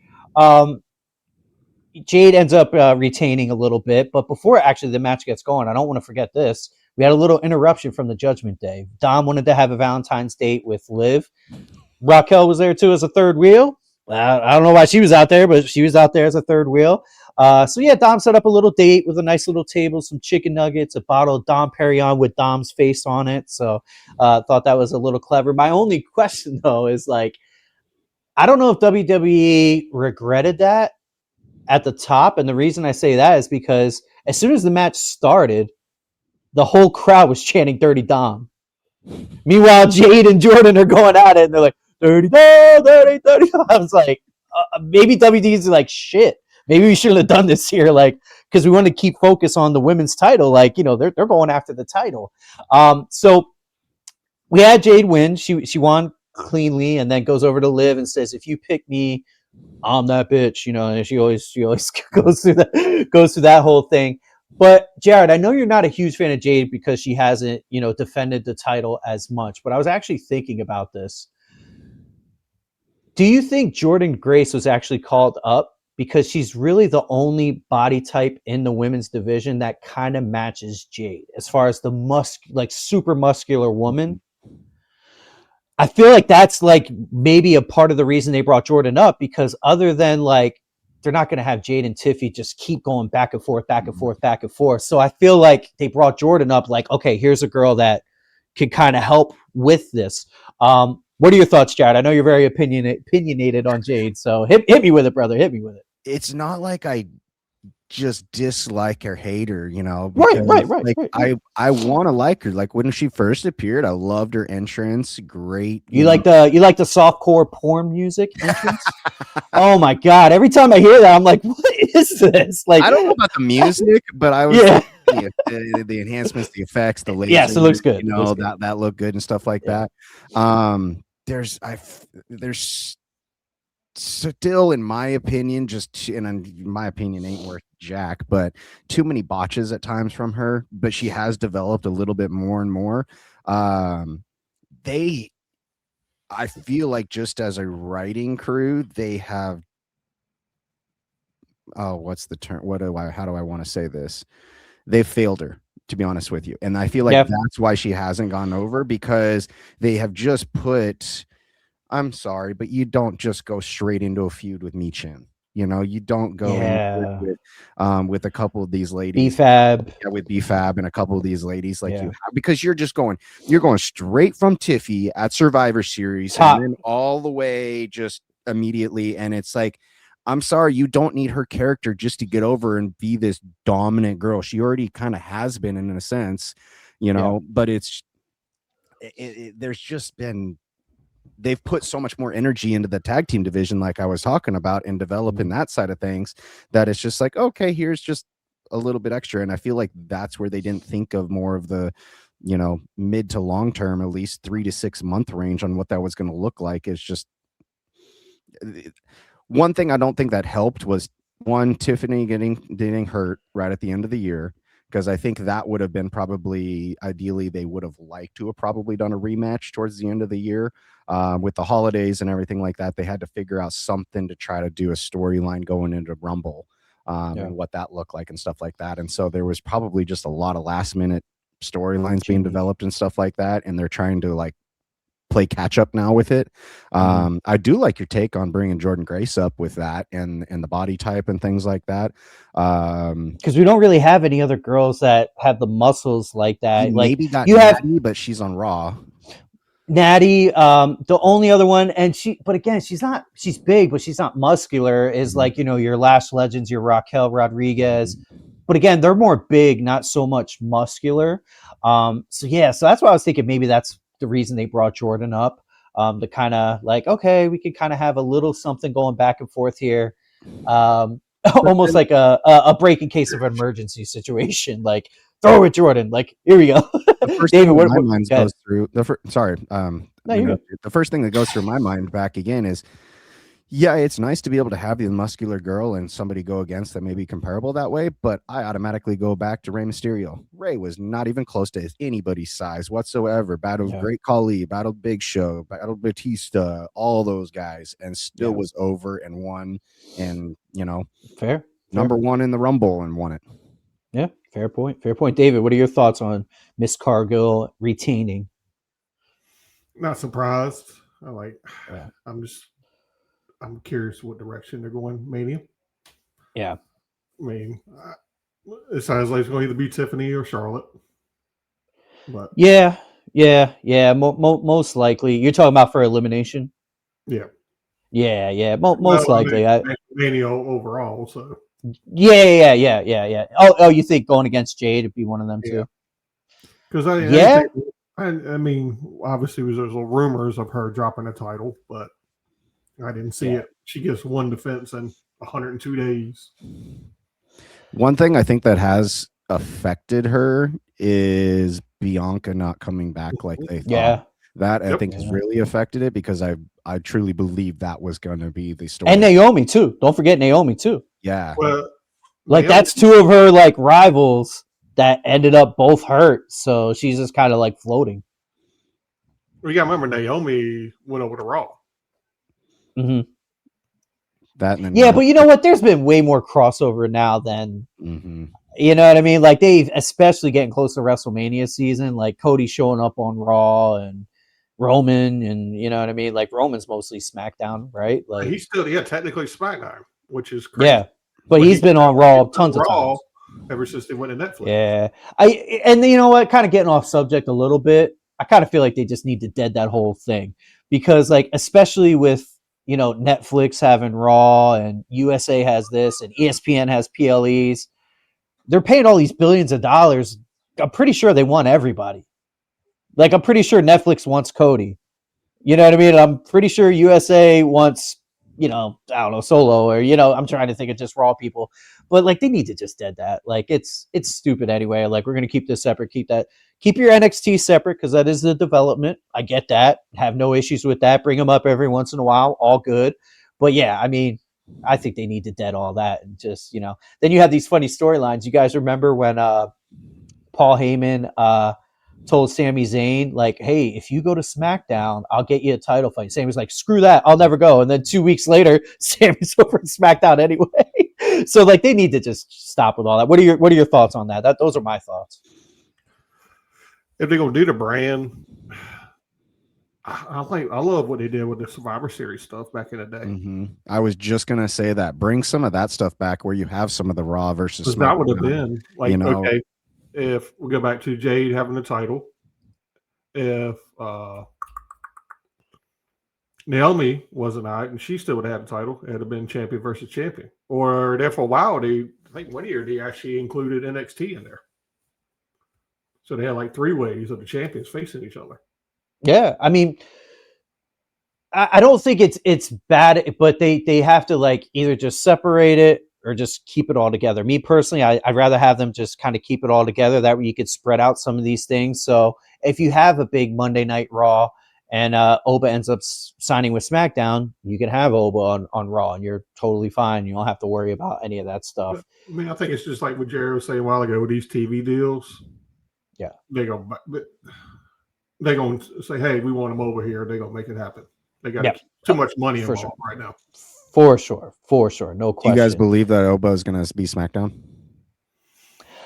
Jade ends up retaining a little bit, but before actually the match gets going, I don't want to forget this. We had a little interruption from the Judgment Day. Dom wanted to have a Valentine's date with Liv. Raquel was there too as a third wheel. I don't know why she was out there, but she was out there as a third wheel. So yeah, Dom set up a little date with a nice little table, some chicken nuggets, a bottle of Dom Perignon with Dom's face on it. So thought that was a little clever. My only question though is like, I don't know if WWE regretted that at the top. And the reason I say that is because as soon as the match started, the whole crowd was chanting Dirty Dom. Meanwhile, Jade and Jordynne are going at it and they're like, Dirty Dom, Dirty Dom. I was like, maybe WWE's like, shit. Maybe we shouldn't have done this here, like, because we want to keep focus on the women's title. Like, you know, they're going after the title. So we had Jade win. She won cleanly, and then goes over to Liv and says, "If you pick me, I'm that bitch." You know, and she always goes through that whole thing. But Jared, I know you're not a huge fan of Jade because she hasn't, you know, defended the title as much. But I was actually thinking about this. Do you think Jordynne Grace was actually called up because she's really the only body type in the women's division that kind of matches Jade as far as the super muscular woman? I feel like that's like maybe a part of the reason they brought Jordynne up, because other than like they're not going to have Jade and Tiffy just keep going back and forth, back and forth, back and forth. So I feel like they brought Jordynne up like, okay, here's a girl that can kind of help with this. What are your thoughts, Jared? I know you're very opinionated on Jade, so hit me with it, brother. Hit me with it. It's not like I just dislike or hate her, Right. I want to like her. Like when she first appeared, I loved her entrance. Great. You like the softcore porn music entrance? Oh my god! Every time I hear that, I'm like, what is this? Like, I don't know about the music, but I was the enhancements, the effects, the lasers. Yes, it looks good. That looked good and stuff like that. There's still, in my opinion, my opinion ain't worth jack, but too many botches at times from her. But she has developed a little bit more and more. I feel like just as a writing crew, they have. Oh, what's the term? How do I want to say this? They failed her, to be honest with you. And I feel like that's why she hasn't gone over, because they have just put, I'm sorry, but you don't just go straight into a feud with Michin. You don't go with a couple of these ladies. With B-Fab and a couple of these ladies you have, because you're going straight from Tiffy at Survivor Series and then all the way just immediately. And it's like, I'm sorry, you don't need her character just to get over and be this dominant girl. She already kind of has been in a sense, but there's just been, they've put so much more energy into the tag team division, like I was talking about, and developing that side of things, that it's just like, okay, here's just a little bit extra. And I feel like that's where they didn't think of more of the, mid to long term, at least 3 to 6 month range on what that was going to look like. Is just one thing I don't think that helped was Tiffany getting hurt right at the end of the year, because I think that would have been probably, ideally, they would have liked to have probably done a rematch towards the end of the year. With the holidays and everything like that, they had to figure out something to try to do a storyline going into Rumble, and what that looked like and stuff like that. And so there was probably just a lot of last minute storylines being developed and stuff like that. And they're trying to play catch up now with it. I do like your take on bringing Jordynne Grace up with that and the body type and things like that. Because we don't really have any other girls that have the muscles like that. Maybe got Natty, but she's on Raw. Natty, the only other one, but again, she's big, but she's not muscular, is your Lash Legends, your Raquel Rodriguez. But again, they're more big, not so much muscular. So that's why I was thinking maybe that's the reason they brought Jordynne up, to kind of okay, we could kind of have a little something going back and forth here. Almost like a break in case of an emergency situation, throw it, Jordynne. Here we go. The first David, what my mind goes through. The first thing that goes through my mind back again is, it's nice to be able to have the muscular girl and somebody go against that may be comparable that way, but I automatically go back to Rey Mysterio. Rey was not even close to anybody's size whatsoever. Battled Great Khali, battled Big Show, battled Batista, all those guys, and still was over and won. And fair number one in the Rumble and won it. Yeah, fair point. David, what are your thoughts on Miss Cargill retaining? Not surprised. I'm curious what direction they're going. Mania. Yeah. I mean, it sounds like it's going to either be Tiffany or Charlotte. But yeah. Most likely, you're talking about for elimination. Yeah. Most likely, Mania overall. So. Yeah. Oh, you think going against Jade would be one of them too? Because I mean, obviously, there's rumors of her dropping a title, but I didn't see it. She gets one defense in 102 days. One thing I think that has affected her is Bianca not coming back like they thought. Yeah. That I think has really affected it, because I truly believe that was going to be the story. And Naomi too. Don't forget Naomi too. Yeah. Well, that's two of her rivals that ended up both hurt. So she's just kind of floating. Well, you got to remember Naomi went over to Raw. Mm-hmm. That and but you know what? There's been way more crossover now than you know what I mean. They've, especially getting close to WrestleMania season, Cody showing up on Raw and Roman, and you know what I mean. Roman's mostly SmackDown, right? He's still technically SmackDown. which is crazy. Yeah, but he's been on Raw tons of times ever since they went to Netflix. Yeah, and you know what? Kind of getting off subject a little bit. I kind of feel like they just need to dead that whole thing because, like, especially with Netflix having Raw and USA has this and ESPN has PLEs, they're paying all these billions of dollars. I'm pretty sure they want everybody. Like, I'm pretty sure Netflix wants Cody. You know what I mean? I'm pretty sure USA wants, I don't know, Solo, or, I'm trying to think of just Raw people. But, like, they need to just dead that. Like, it's stupid anyway. Like, we're going to keep this separate. Keep your NXT separate because that is the development. I get that. Have no issues with that. Bring them up every once in a while. All good. But, yeah, I mean, I think they need to dead all that. And just, then you have these funny storylines. You guys remember when Paul Heyman told Sami Zayn, like, hey, if you go to SmackDown, I'll get you a title fight. Sami's like, screw that, I'll never go. And then 2 weeks later, Sami's over at SmackDown anyway. So, like, they need to just stop with all that. What are your thoughts on that? Those are my thoughts. If they're gonna do the brand, I love what they did with the Survivor Series stuff back in the day. Mm-hmm. I was just gonna say that. Bring some of that stuff back where you have some of the Raw versus SmackDown. That would have been like, okay, if we go back to Jade having the title, if Naomi wasn't out and she still would have had the title, it would have been champion versus champion. Or there for a while, I think 1 year they actually included NXT in there. So they had like 3 ways of the champions facing each other. Yeah, I mean, I don't think it's bad, but they have to, like, either just separate it or just keep it all together. Me personally, I'd rather have them just kind of keep it all together. That way you could spread out some of these things. So if you have a big Monday Night Raw and Oba ends up signing with SmackDown, you can have Oba on Raw and you're totally fine. You don't have to worry about any of that stuff. I mean, I think it's just like what Jerry was saying a while ago with these TV deals. Yeah. They're going to say, hey, we want them over here. They're going to make it happen. They got too much money involved right now. For sure. No question. Do you guys believe that Oba is going to be SmackDown?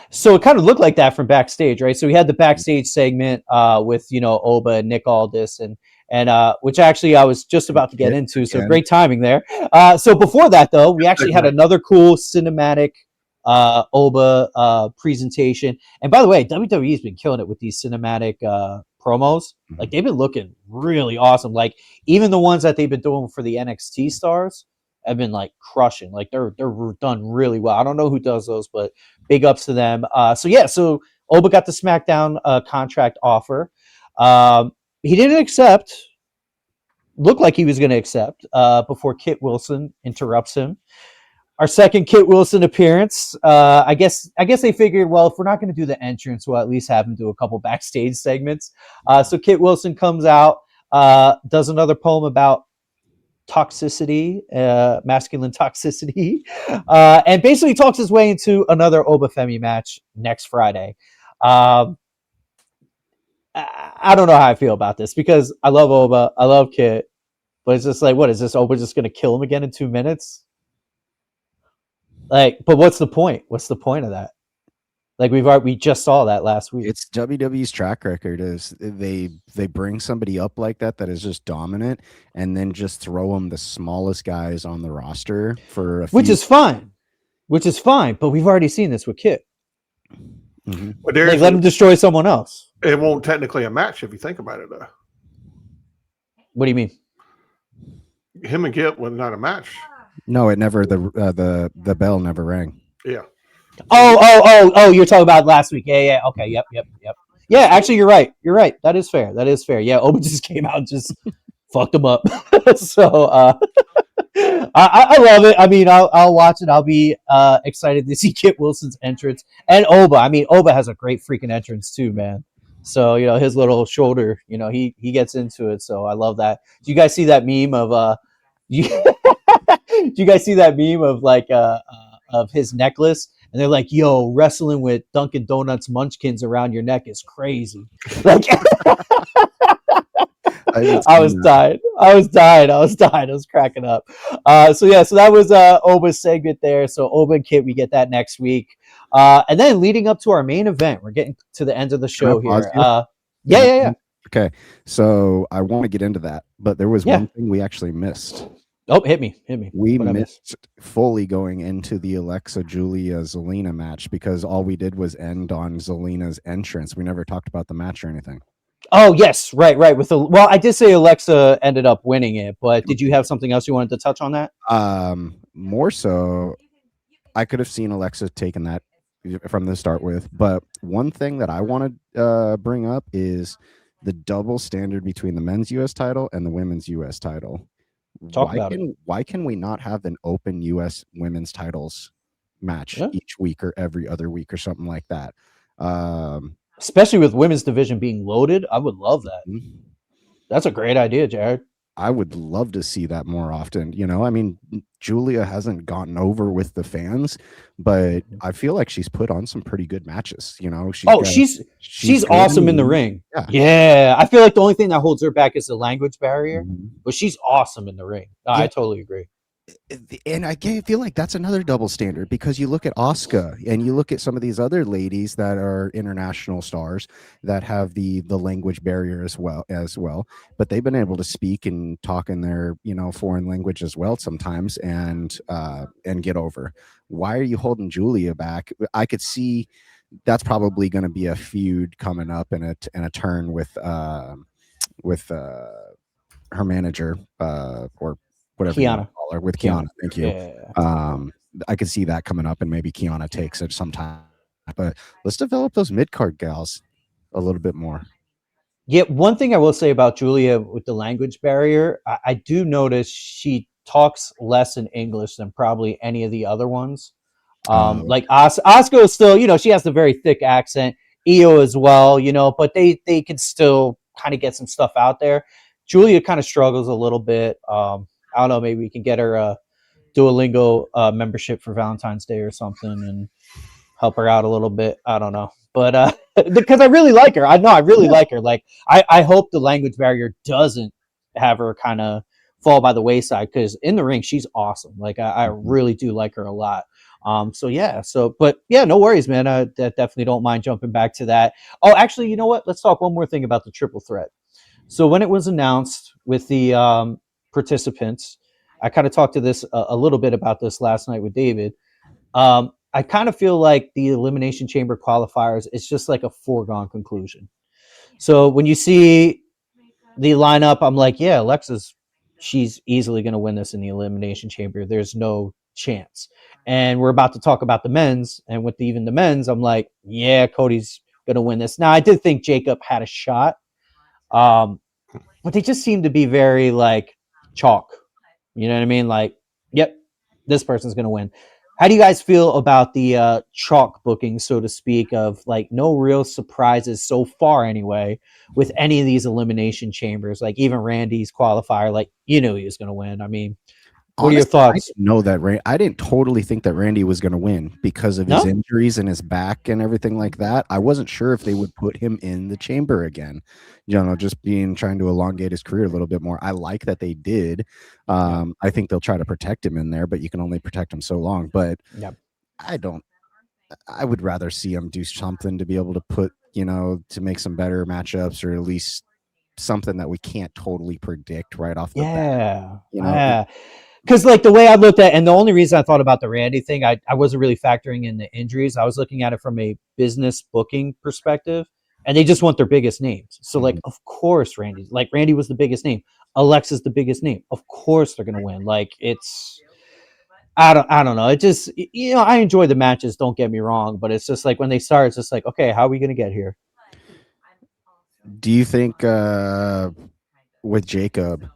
So it kind of looked like that from backstage, right? So we had the backstage segment with, Oba and Nick Aldis and which actually I was just about to get into. So great timing there. So before that, though, we actually had another cool cinematic Oba presentation. And by the way, WWE's been killing it with these cinematic promos. Like, they've been looking really awesome. Like, even the ones that they've been doing for the NXT stars have been, like, crushing. Like, they're done really well. I don't know who does those, but big ups to them. So Oba got the SmackDown contract offer. He didn't accept. Looked like he was going to accept before Kit Wilson interrupts him. Our second Kit Wilson appearance. I guess they figured, well, if we're not going to do the entrance, we'll at least have him do a couple backstage segments. So Kit Wilson comes out, does another poem about toxicity, masculine toxicity, and basically talks his way into another Oba Femi match next Friday. I don't know how I feel about this because I love Oba, I love Kit, but it's just like, what is this? Oba just going to kill him again in 2 minutes? Like, but what's the point? What's the point of that? Like, we just saw that last week. It's WWE's track record is they bring somebody up like that is just dominant, and then just throw them the smallest guys on the roster for a few. Which is fine. But we've already seen this with Kit. Mm-hmm. But like, let him destroy someone else. It won't technically a match if you think about it, though. What do you mean? Him and Kit was not a match. No, it never. The bell never rang. Yeah. Oh! You're talking about last week. Yeah. Okay. Yep. Yeah. Actually, you're right. That is fair. Yeah. Oba just came out and just fucked him up. So I love it. I mean, I'll watch it. I'll be excited to see Kit Wilson's entrance and Oba. I mean, Oba has a great freaking entrance too, man. So his little shoulder, he gets into it. So I love that. Do you guys see that meme of do you guys see that meme of like of his necklace? And they're like, yo, wrestling with Dunkin' Donuts munchkins around your neck is crazy. Like, I was dying. I was cracking up. So that was Oba's segment there. So Oba and Kit, we get that next week. And then leading up to our main event, we're getting to the end of the show here. Yeah. Okay. So I want to get into that, but there was one thing we actually missed. Oh, hit me. We What I miss? missed fully going into the Alexa Julia Zelina match because all we did was end on Zelina's entrance. We never talked about the match or anything. Oh yes, right. Well, I did say Alexa ended up winning it, but did you have something else you wanted to touch on that? More so, I could have seen Alexa taking that from the start with, but one thing that I want to bring up is the double standard between the men's U.S. title and the women's U.S. title. Talk about it. Why can we not have an open U.S. women's titles match each week or every other week or something like that? Especially with women's division being loaded, I would love that. That's a great idea, Jared. I would love to see that more often. You know, I mean, Julia hasn't gotten over with the fans, but I feel like she's put on some pretty good matches. You know, she's awesome in the ring. Yeah. I feel like the only thing that holds her back is the language barrier, but she's awesome in the ring. I totally agree. And I feel like that's another double standard because you look at Asuka and you look at some of these other ladies that are international stars that have the language barrier as well, but they've been able to speak and talk in their, you know, foreign language as well sometimes and get over. Why are you holding Julia back? I could see that's probably going to be a feud coming up and a turn with her manager or whatever you want to call her, with Kiana. Thank you. Yeah. I could see that coming up, and maybe Kiana takes it sometime. But let's develop those mid-card gals a little bit more. Yeah, one thing I will say about Julia with the language barrier, I do notice she talks less in English than probably any of the other ones. Like Asuka is still, you know, she has the very thick accent. Io as well, you know, but they can still kind of get some stuff out there. Julia kind of struggles a little bit. I don't know, maybe we can get her a Duolingo membership for Valentine's Day or something and help her out a little bit. I don't know. But because I really like her. I know I really like her. Like I hope the language barrier doesn't have her kind of fall by the wayside because in the ring she's awesome. Like I really do like her a lot. But no worries, man. I definitely don't mind jumping back to that. Oh, actually, you know what? Let's talk one more thing about the triple threat. So when it was announced with the participants, I kind of talked to this a little bit about this last night with David. I kind of feel like the Elimination Chamber qualifiers, it's just like a foregone conclusion. So when you see the lineup, I'm like, yeah, she's easily going to win this in the Elimination Chamber. There's no chance. And we're about to talk about the men's, and with even the men's, I'm like, yeah, Cody's going to win this. Now, I did think Jacob had a shot. But they just seem to be very like chalk. You know what I mean? Like, yep, this person's going to win. How do you guys feel about the chalk booking, so to speak, of like no real surprises so far anyway with any of these elimination chambers? Like even Randy's qualifier, like you knew he was going to win. I mean, what are your thoughts? I didn't totally think that Randy was going to win because of his injuries and his back and everything like that. I wasn't sure if they would put him in the chamber again, you know, just trying to elongate his career a little bit more. I like that they did. I think they'll try to protect him in there, but you can only protect him so long. But I would rather see him do something to be able to put, you know, to make some better matchups or at least something that we can't totally predict right off the bat. You know, because like the way I looked at, and the only reason I thought about the Randy thing, I wasn't really factoring in the injuries. I was looking at it from a business booking perspective, and they just want their biggest names. So like, of course, Randy was the biggest name. Alexa's the biggest name. Of course they're gonna win. Like it's, I don't know. It just, you know, I enjoy the matches. Don't get me wrong, but it's just like when they start, it's just like, okay, how are we gonna get here? Do you think with Jacob?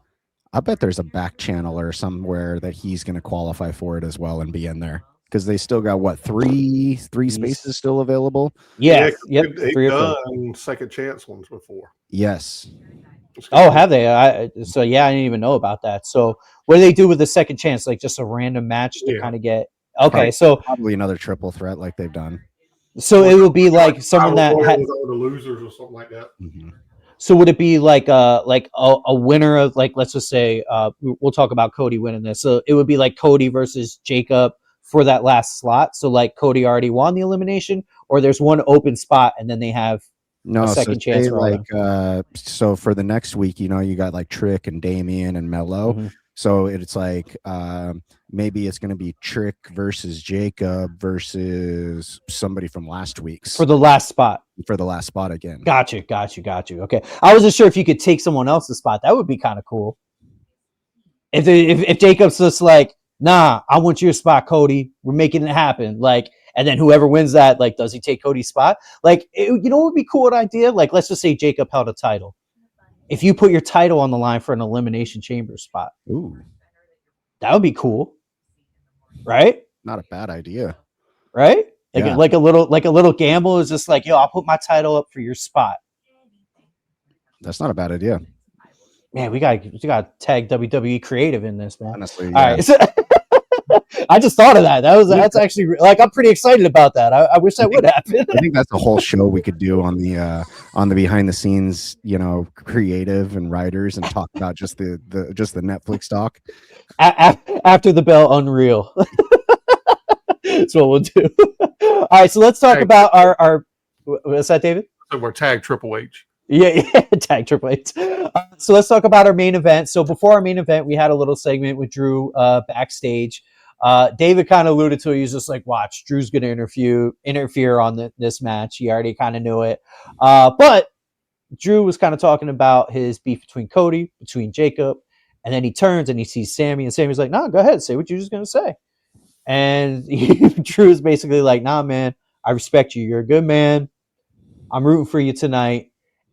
I bet there's a back channel or somewhere that he's going to qualify for it as well and be in there because they still got what three spaces still available. Yep. They've done second chance ones before. Yes. Oh, have they? I didn't even know about that. So what do they do with the second chance? Like just a random match to kind of get. Okay, probably another triple threat like they've done. So it will be like someone that had all the losers or something like that. So would it be like a winner of, like, let's just say we'll talk about Cody winning this. So it would be like Cody versus Jacob for that last slot. So like Cody already won the elimination, or there's one open spot and then they have a second chance. So for the next week, you know, you got like Trick and Damian and Mello. So it's like maybe it's going to be Trick versus Jacob versus somebody from last week's for the last spot. For the last spot again. Got you. Okay, I wasn't sure if you could take someone else's spot. That would be kind of cool. If Jacob's just like, nah, I want your spot, Cody. We're making it happen. Like, and then whoever wins that, like, does he take Cody's spot? Like, you know what would be a cool idea? Like, let's just say Jacob held a title. If you put your title on the line for an Elimination Chamber spot, ooh, that would be cool, right? Not a bad idea, right? Like a little gamble is just like, yo, I'll put my title up for your spot. That's not a bad idea. Man, we got tag WWE creative in this, man. Honestly, yeah. All right, so I just thought of that. That's actually like I'm pretty excited about that. I wish that would happen. I think that's a whole show we could do on the behind the scenes, creative and writers, and talk about just the Netflix talk. After the bell, unreal. That's what we'll do. All right, so let's talk about our. What's that, David? So we're tag Triple H. Yeah, tag Triple H. So let's talk about our main event. So before our main event, we had a little segment with Drew backstage. David kind of alluded to it. He's just like, watch, Drew's going to interfere on this match. He already kind of knew it. But Drew was kind of talking about his beef between Cody, between Jacob. And then he turns and he sees Sami. And Sami's like, no, go ahead. Say what you're just going to say. And Drew's basically like, nah, man, I respect you. You're a good man. I'm rooting for you tonight.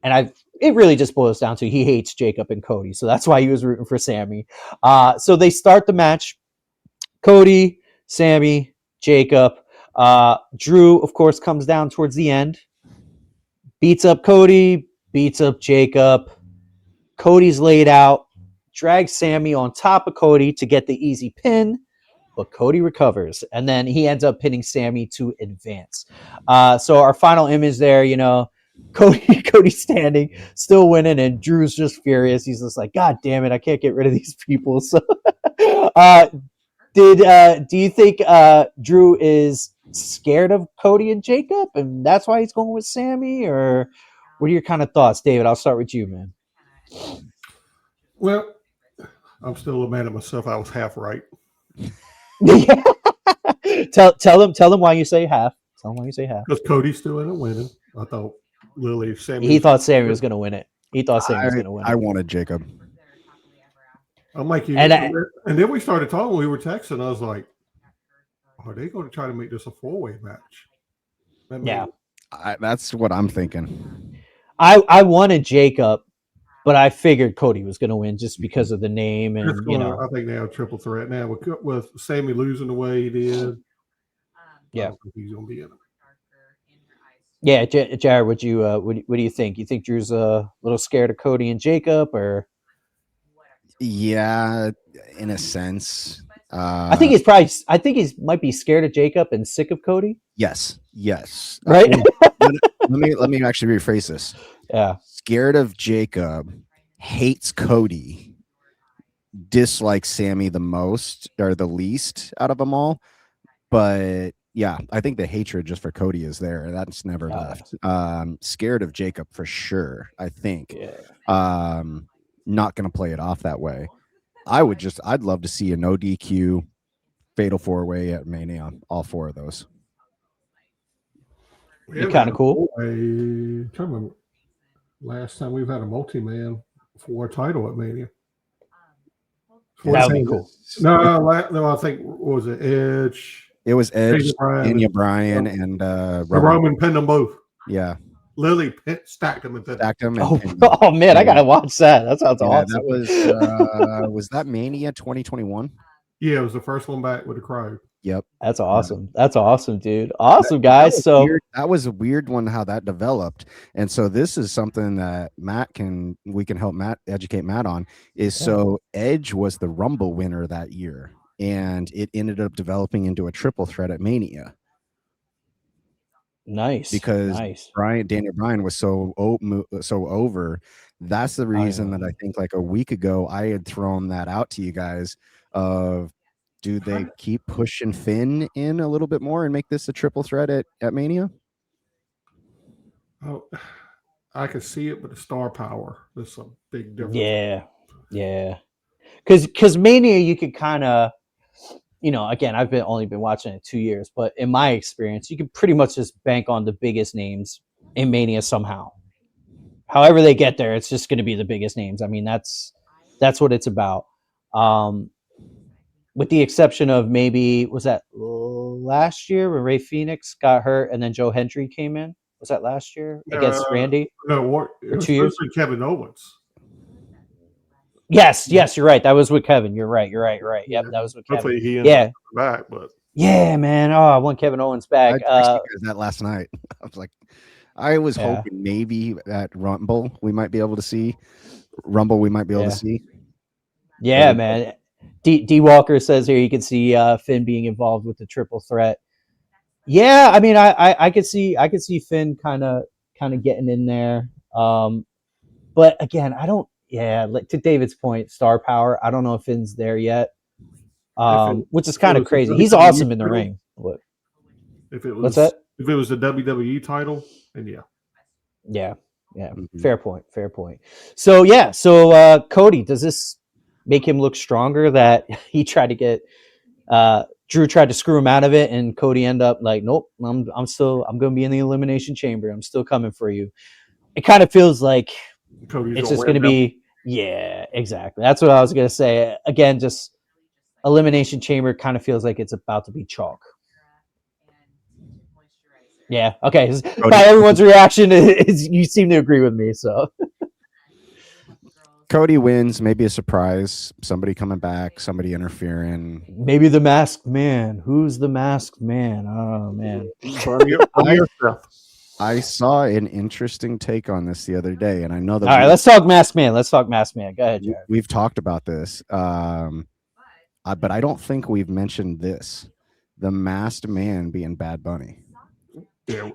And it really just boils down to he hates Jacob and Cody. So that's why he was rooting for Sami. So they start the match. Cody, Sami, Jacob. Drew, of course, comes down towards the end. Beats up Cody, beats up Jacob. Cody's laid out. Drags Sami on top of Cody to get the easy pin. But Cody recovers. And then he ends up pinning Sami to advance. So our final image there, Cody standing, still winning, and Drew's just furious. He's just like, God damn it, I can't get rid of these people. So, do you think Drew is scared of Cody and Jacob, and that's why he's going with Sami, or what are your kind of thoughts, David? I'll start with you, man. Well, I'm still mad at myself. I was half right. Tell them why you say half. Tell them why you say half. Because Cody's still in it winning. I thought Sami. He thought Sami was going to win it. He thought Sami was going to win it. I wanted Jacob. I'm like, and then we started talking. We were texting. I was like, are they going to try to make this a 4-way match? Yeah. That's what I'm thinking. I wanted Jacob, but I figured Cody was going to win just because of the name. And, I think now triple threat. Now with Sami losing the way he did, yeah, I don't think he's going to be in it. Yeah, Jared, what do you think? You think Drew's a little scared of Cody and Jacob, or? Yeah, in a sense. I think he might be scared of Jacob and sick of Cody. Yes. Right. let me actually rephrase this. Yeah. Scared of Jacob, hates Cody, dislikes Sami the most or the least out of them all. But yeah, I think the hatred just for Cody is there. That's never left. Scared of Jacob for sure, I think. Yeah. Not going to play it off that way. I'd love to see a no DQ fatal 4-way at Mania, all 4 of those. Be kind of cool. I'm trying to remember last time we've had a multi-man for a title at Mania. That would be cool. No, I think, what was it, Edge? It was Edge, Daniel Bryan, and Roman pinned them both. Yeah. Lily stacked them and pinned them. Oh man, I gotta watch that. That sounds awesome. That was that Mania 2021? Yeah, it was the first one back with the crowd. Yep. That's awesome. That's awesome, dude. Awesome, guys. That was a weird one how that developed. And so this is something that we can help educate Matt on is so Edge was the Rumble winner that year, and it ended up developing into a triple threat at Mania. Nice. Because Daniel Bryan was so over. That's the reason that I think like a week ago I had thrown that out to you guys of, do they keep pushing Finn in a little bit more and make this a triple threat at Mania? Oh, I can see it, but the star power, there's a big difference. Yeah. because Mania, you could kind of, again, I've only been watching it 2 years, but in my experience, you can pretty much just bank on the biggest names in Mania somehow. However they get there, it's just going to be the biggest names. I mean, that's what it's about. With the exception of maybe, was that last year when Ray Phoenix got hurt and then Joe Hendry came in? Was that last year against Randy? No, it was 2 years? supposed to be Kevin Owens. Yes, you're right. That was with Kevin. You're right. Yep, that was with Kevin. Hopefully he ends up back, but yeah, man. Oh, I want Kevin Owens back. I texted you guys that last night. I was like, I was hoping maybe at Rumble we might be able to see. To see. Yeah, man. D Walker says here you can see Finn being involved with the triple threat. Yeah, I mean, I could see Finn kind of getting in there. But again, I don't. Yeah, like to David's point, star power. I don't know if Finn's there yet. Which is kind of crazy. He's awesome in the ring. What? What's that? If it was the WWE title, then yeah. Yeah. Mm-hmm. Fair point. So Cody, does this make him look stronger that he tried to get Drew tried to screw him out of it, and Cody ended up like, nope, I'm going to be in the Elimination Chamber. I'm still coming for you. It kind of feels like it's just going to be, yeah, exactly. That's what I was going to say. Again, just Elimination Chamber kind of feels like it's about to be chalk. Yeah. Okay. By everyone's reaction, you seem to agree with me. So Cody wins, maybe a surprise, somebody coming back, somebody interfering. Maybe the Masked Man. Who's the Masked Man? Oh man. I saw an interesting take on this the other day, and I know that. All right, let's talk Masked Man. Go ahead, Jared. We've talked about this, but I don't think we've mentioned this: the Masked Man being Bad Bunny.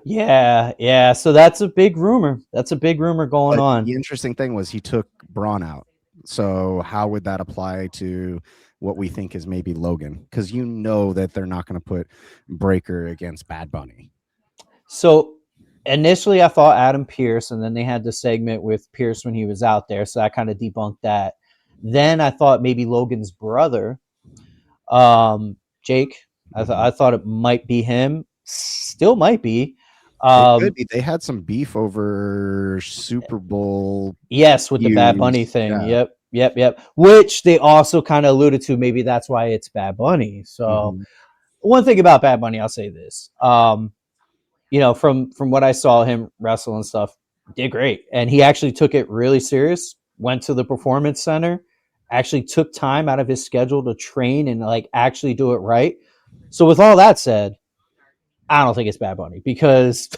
Yeah. So that's a big rumor. Going on. The interesting thing was he took Braun out. So how would that apply to what we think is maybe Logan? Because that they're not going to put Breaker against Bad Bunny. So initially I thought Adam Pearce, and then they had the segment with Pearce when he was out there. So I kind of debunked that. Then I thought maybe Logan's brother, Jake. I thought it might be him. Still might be. It could be. They had some beef over Super Bowl. Yes, with the Bad Bunny thing. Yeah. Yep. Which they also kind of alluded to. Maybe that's why it's Bad Bunny. So one thing about Bad Bunny, I'll say this. From what I saw him wrestle and stuff, did great. And he actually took it really serious. Went to the Performance Center. Actually took time out of his schedule to train and like actually do it right. So with all that said, I don't think it's Bad Bunny because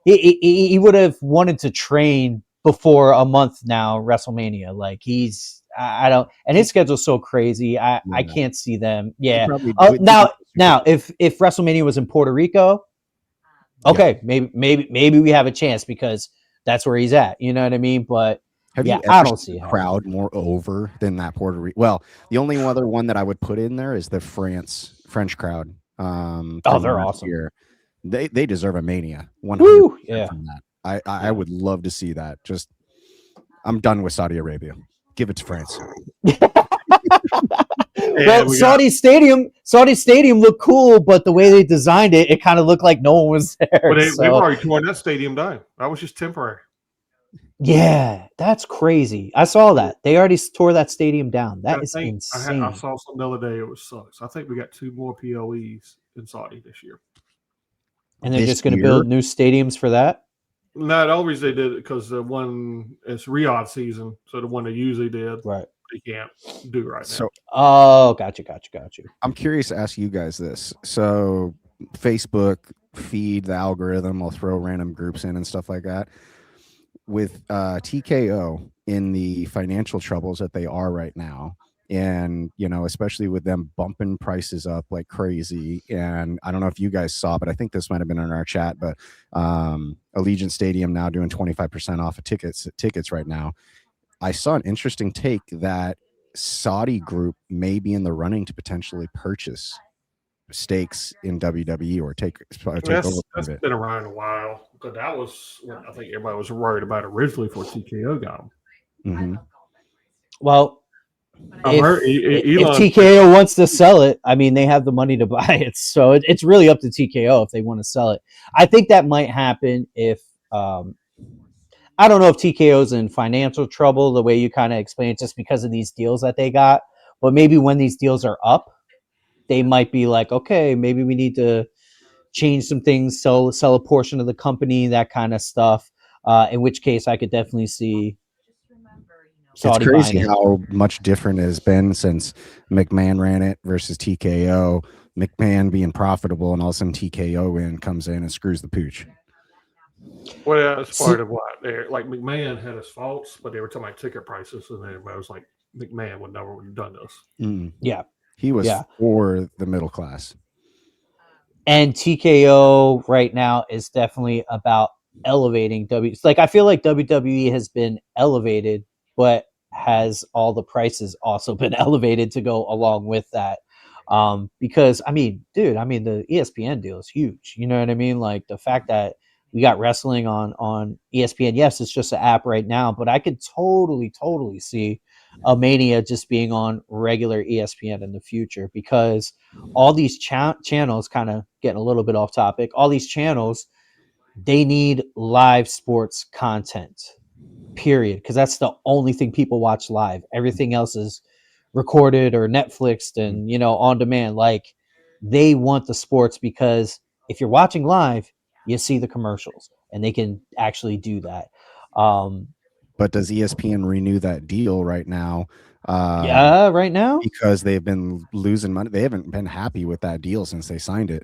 he would have wanted to train before a month now, WrestleMania. Like and his schedule's so crazy. I can't see them. Yeah. Now if WrestleMania was in Puerto Rico, okay, maybe we have a chance because that's where he's at. You know what I mean? But I don't see a crowd more over than that Puerto Rico. Well, the only other one that I would put in there is the French crowd. They're awesome. Year. They deserve a Mania. 100% yeah. From that. I would love to see that. Just I'm done with Saudi Arabia. Give it to France. Well, Saudi Stadium looked cool, but the way they designed it, it kind of looked like no one was there. But they've already torn that stadium down. That was just temporary. Yeah, that's crazy. I saw that. They already tore that stadium down. That is insane. I saw something the other day. It sucks. I think we got 2 more POEs in Saudi this year. And they're just going to build new stadiums for that? No, the only reason they did it because the one it's Riyadh season, so the one they usually did, right? They can't do right now. Got you. I'm curious to ask you guys this. So Facebook feed the algorithm will throw random groups in and stuff like that. With TKO in the financial troubles that they are right now, and especially with them bumping prices up like crazy, and I don't know if you guys saw, but I think this might have been in our chat, but Allegiant Stadium now doing 25% off of tickets right now. I saw an interesting take that Saudi group may be in the running to potentially purchase stakes in WWE or take over. That's been around a while, because that was what I think everybody was worried about originally for TKO got them. Well, If TKO wants to sell it, I mean, they have the money to buy it. So it's really up to TKO if they want to sell it. I think that might happen if I don't know if TKO's in financial trouble the way you kind of explained, just because of these deals that they got. But maybe when these deals are up, they might be like, okay, maybe we need to change some things, sell a portion of the company, that kind of stuff. In which case, I could definitely see Saudi it's crazy buying it. how much different it has been since McMahon ran it versus TKO. McMahon being profitable, and all of a sudden TKO comes in and screws the pooch. Well, that's part of what they're like. McMahon had his faults, but they were talking about ticket prices, and then everybody was like, McMahon would never have done this. Yeah. He was for the middle class. And TKO right now is definitely about elevating like, I feel like WWE has been elevated, but has all the prices also been elevated to go along with that. Because I mean, dude, the ESPN deal is huge. You know what I mean? Like the fact that we got wrestling on ESPN. Yes, it's just an app right now, but I could totally see a Mania just being on regular ESPN in the future, because all these channels, kind of getting a little bit off topic, all these channels, they need live sports content, period, because that's the only thing people watch live. Everything else is recorded or Netflixed and, on demand. Like, they want the sports, because if you're watching live, you see the commercials, and they can actually do that. But does ESPN renew that deal right now? Right now, because they've been losing money. They haven't been happy with that deal since they signed it.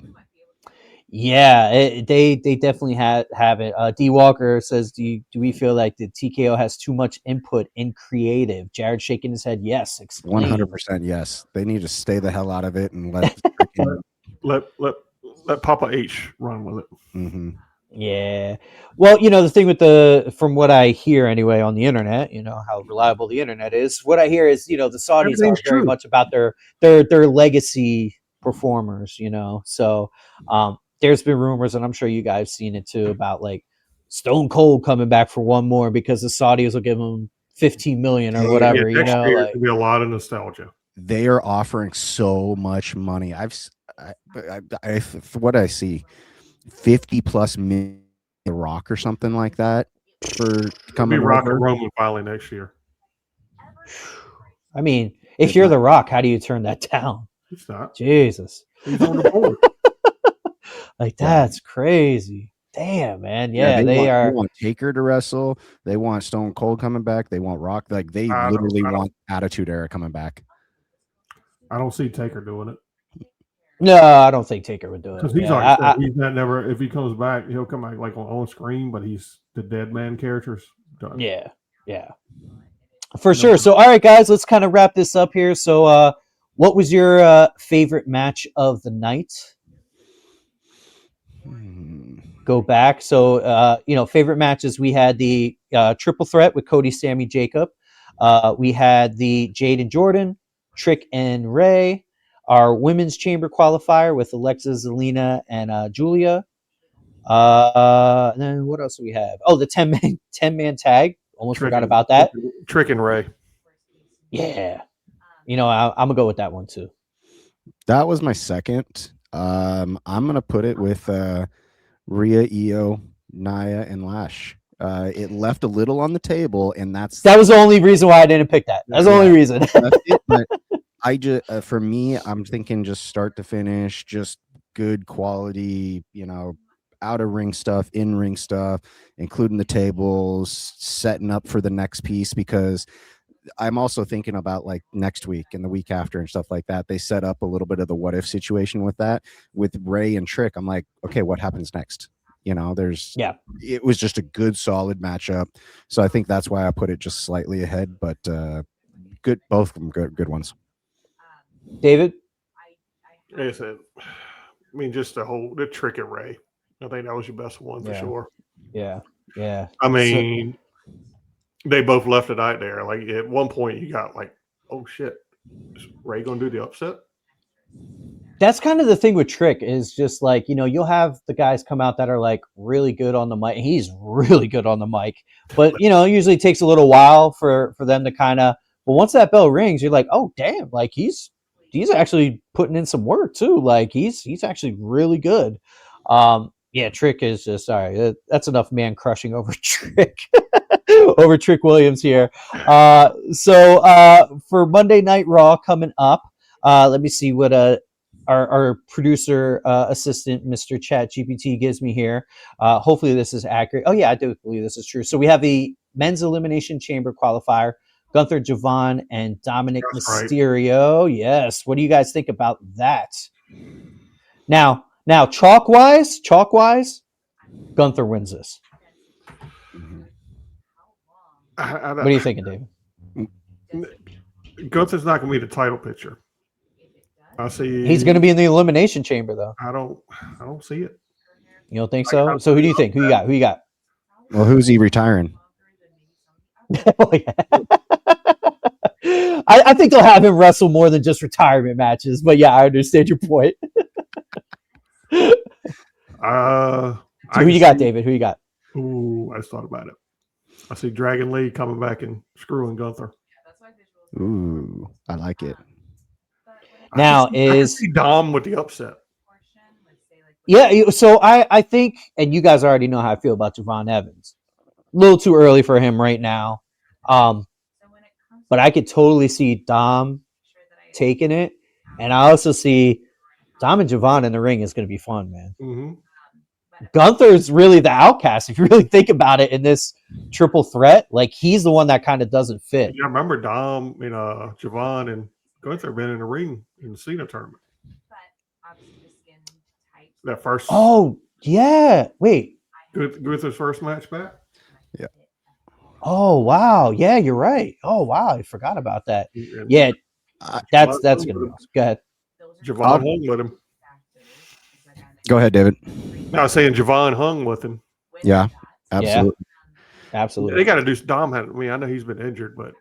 Yeah, they definitely have it. D Walker says, do we feel like the TKO has too much input in creative? Jared shaking his head, yes. Explain. 100% yes. They need to stay the hell out of it and let let Papa H run with it. Mm-hmm. Yeah. Well, the thing with from what I hear anyway on the internet, how reliable the internet is. What I hear is, the Saudis are very much about their legacy performers, So there's been rumors, and I'm sure you guys seen it too, about like Stone Cold coming back for one more because the Saudis will give him 15 million or whatever. Next year, like, be a lot of nostalgia. They are offering so much money. What I see, 50+ million The Rock or something like that for coming over. Rock and Roman finally next year. I mean, if you're The Rock, how do you turn that down? It's not. Jesus. He's on the board. Like, that's crazy. Damn, man. They want Taker to wrestle. They want Stone Cold coming back. They want Rock. Like, they literally want Attitude Era coming back. I don't see Taker doing it. No, I don't think Taker would do it. Because he's he's not never. If he comes back, he'll come back like on screen, but he's the dead man character's done. Yeah, for sure. So, all right, guys, let's kind of wrap this up here. So, what was your favorite match of the night? Go back. So, favorite matches, we had the triple threat with Cody, Sami, Jacob. We had the Jade and Jordynne, Trick and Ray. Our women's chamber qualifier with Alexa, Zelina, and Julia. And then what else do we have? Oh, the 10-man tag. Almost forgot about that. Trick and Ray. Yeah. I'm going to go with that one too. That was my second. I'm going to put it with Rhea, Io, Nia, and Lash. It left a little on the table, and that was the only reason why I didn't pick that. That's the only reason. That's it, but I just, for me, I'm thinking just start to finish, just good quality, out of ring stuff, in ring stuff, including the tables, setting up for the next piece, because I'm also thinking about like next week and the week after and stuff like that. They set up a little bit of the what if situation with that, with Ray and Trick. I'm like, okay, what happens next? It was just a good, solid matchup. So I think that's why I put it just slightly ahead, but good, both of them good ones. David? Like I said, just the Trick and Ray. I think that was your best one for sure. Yeah. They both left it out there. Like at one point, you got like, oh shit, is Ray gonna do the upset? That's kind of the thing with Trick, is just like, you'll have the guys come out that are like really good on the mic. He's really good on the mic, but it usually takes a little while for them to kind of But once that bell rings, you're like, oh damn, like he's actually putting in some work too. Like he's actually really good. Yeah, Trick is just sorry. That's enough man crushing over Trick. Over Trick Williams here. So for Monday Night Raw coming up, let me see what our producer assistant, Mr. Chat GPT, gives me here. Hopefully this is accurate. Oh yeah, I do believe this is true. So we have the men's elimination chamber qualifier. Gunther, Javon, and Dominic That's Mysterio. Right. Yes. What do you guys think about that? Now, chalk wise, Gunther wins this. What are you thinking, David? Gunther's not going to be the title picture. I see. He's going to be in the elimination chamber, though. I don't see it. You don't think so? So who do you think? Who you got? Well, who's he retiring? I think they'll have him wrestle more than just retirement matches, but yeah, I understand your point. So who you got, David? Who you got? Ooh, I just thought about it. I see Dragon Lee coming back and screwing Gunther. Ooh, I like it. Now I can see Dom with the upset. Yeah, so I think, and you guys already know how I feel about Javon Evans. A little too early for him right now. But I could totally see Dom taking it. And I also see Dom and Javon in the ring is going to be fun, man. Mm-hmm. Gunther's really the outcast. If you really think about it in this triple threat, like he's the one that kind of doesn't fit. Yeah, I remember Dom and Javon and Gunther been in the ring in the Cena tournament. That first. Oh, yeah. Wait. Gunther's first match back? Yeah. Oh, wow. Yeah, you're right. Oh, wow. I forgot about that. Yeah. That's going to be awesome. Go ahead. Javon hung with him. Go ahead, David. No, I was saying Javon hung with him. Yeah, absolutely. Yeah, absolutely. They got to do Dom. I know he's been injured, but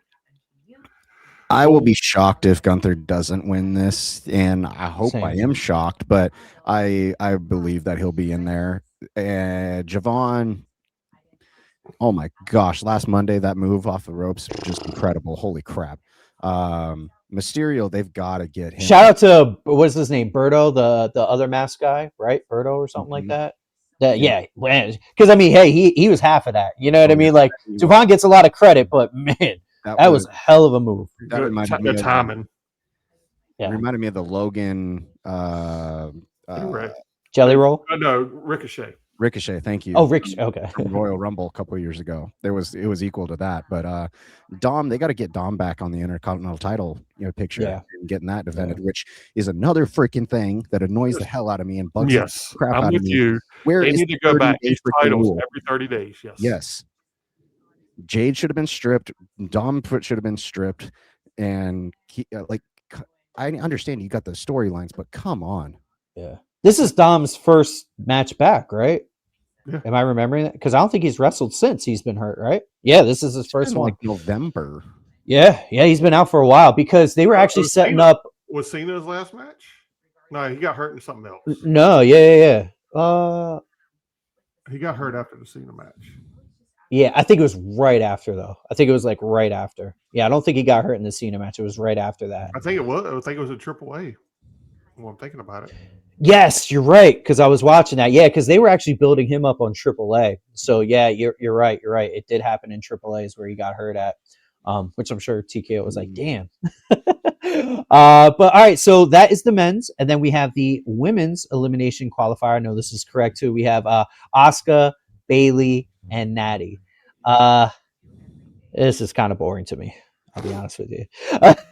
I will be shocked if Gunther doesn't win this, and I hope I am shocked, but I believe that he'll be in there. Javon, oh my gosh, last Monday that move off the ropes was just incredible. Holy crap. Mysterio, they've got to get him. Shout out to what's his name, Berto, the other mask guy, right? Berto or something like that. Yeah, because I mean, hey, he was half of that. You know what I mean? Like Javon gets a lot of credit, but man, that was a hell of a move. That reminded me of timing. Yeah, reminded me of the Logan Jelly Roll. No, Ricochet. Ricochet, thank you. Oh, Ricochet. Okay. Royal Rumble a couple of years ago. It was equal to that. But Dom, they got to get Dom back on the Intercontinental title, picture and getting that defended, which is another freaking thing that annoys the hell out of me and bugs the crap out of me. I'm with you. Where they is need to go back these titles every 30 days. Yes. Jade should have been stripped. Dom should have been stripped. And I understand you got the storylines, but come on. Yeah. This is Dom's first match back, right? Yeah. Am I remembering that? Because I don't think he's wrestled since he's been hurt, right? Yeah, this is his first one. Like November. Yeah, he's been out for a while because they were actually setting up. Was Cena's last match? No, he got hurt in something else. No, yeah. He got hurt after the Cena match. Yeah, I think it was right after, though. I think it was like right after. Yeah, I don't think he got hurt in the Cena match. It was right after that. I think it was. I think it was a AAA. Well, I'm thinking about it. Yes, you're right, because I was watching that. Yeah, because they were actually building him up on AAA. So yeah, you're right. You're right. It did happen in AAA is where he got hurt at, which I'm sure TKO was like, damn. But all right, so that is the men's, and then we have the women's elimination qualifier. I know this is correct too. We have Asuka, Bayley, and Natty. This is kind of boring to me. I'll be honest with you.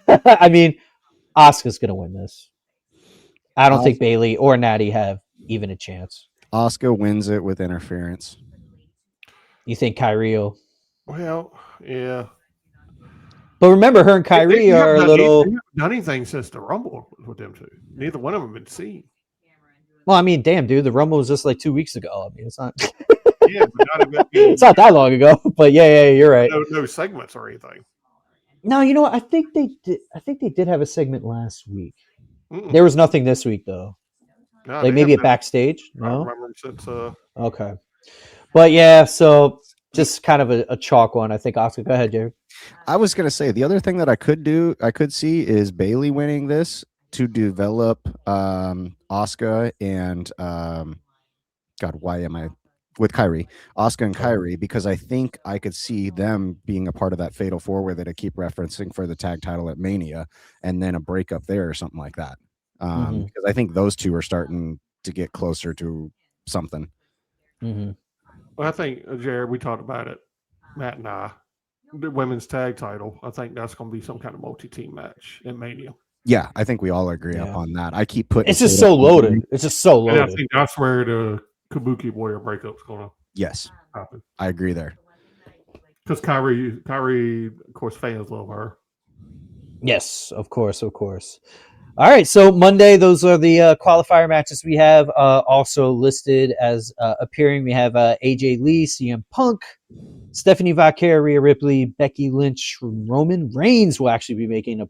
I mean, Asuka's gonna win this. I don't think Bayley or Natty have even a chance. Asuka wins it with interference. You think Kyrie will? Well, yeah. But remember, her and Kyrie are a little. They haven't done anything since the Rumble with them two. Neither one of them have been seen. Well, I mean, damn, dude, the Rumble was just like 2 weeks ago. I mean, it's not. Yeah, but it's not that long ago. But yeah, you're right. No segments or anything. No, you know what? I think they did. I think they did have a segment last week. There was nothing this week though. No, like maybe a backstage. No, I don't remember since. Okay, but yeah, so just kind of a chalk one. I think Asuka. Go ahead, Jerry. I was gonna say the other thing that I could see is Bailey winning this to develop Asuka and God, why am I with Kyrie? Asuka and Kyrie, because I think I could see them being a part of that fatal four way that I keep referencing for the tag title at Mania, and then a breakup there or something like that. Because I think those two are starting to get closer to something. Well, I think, Jared, we talked about it, Matt and I, the women's tag title. I think that's going to be some kind of multi-team match in Mania. Yeah, I think we all agree upon that. I keep putting it's just so loaded. It's just so loaded. And I think that's where the Kabuki Warrior breakup's going to happen. I agree there. Because Kyrie, of course, fans love her. Yes, of course. All right, so Monday, those are the qualifier matches we have. Also listed as appearing, we have AJ Lee, CM Punk, Stephanie Vaquer, Rhea Ripley, Becky Lynch, Roman Reigns will actually be making an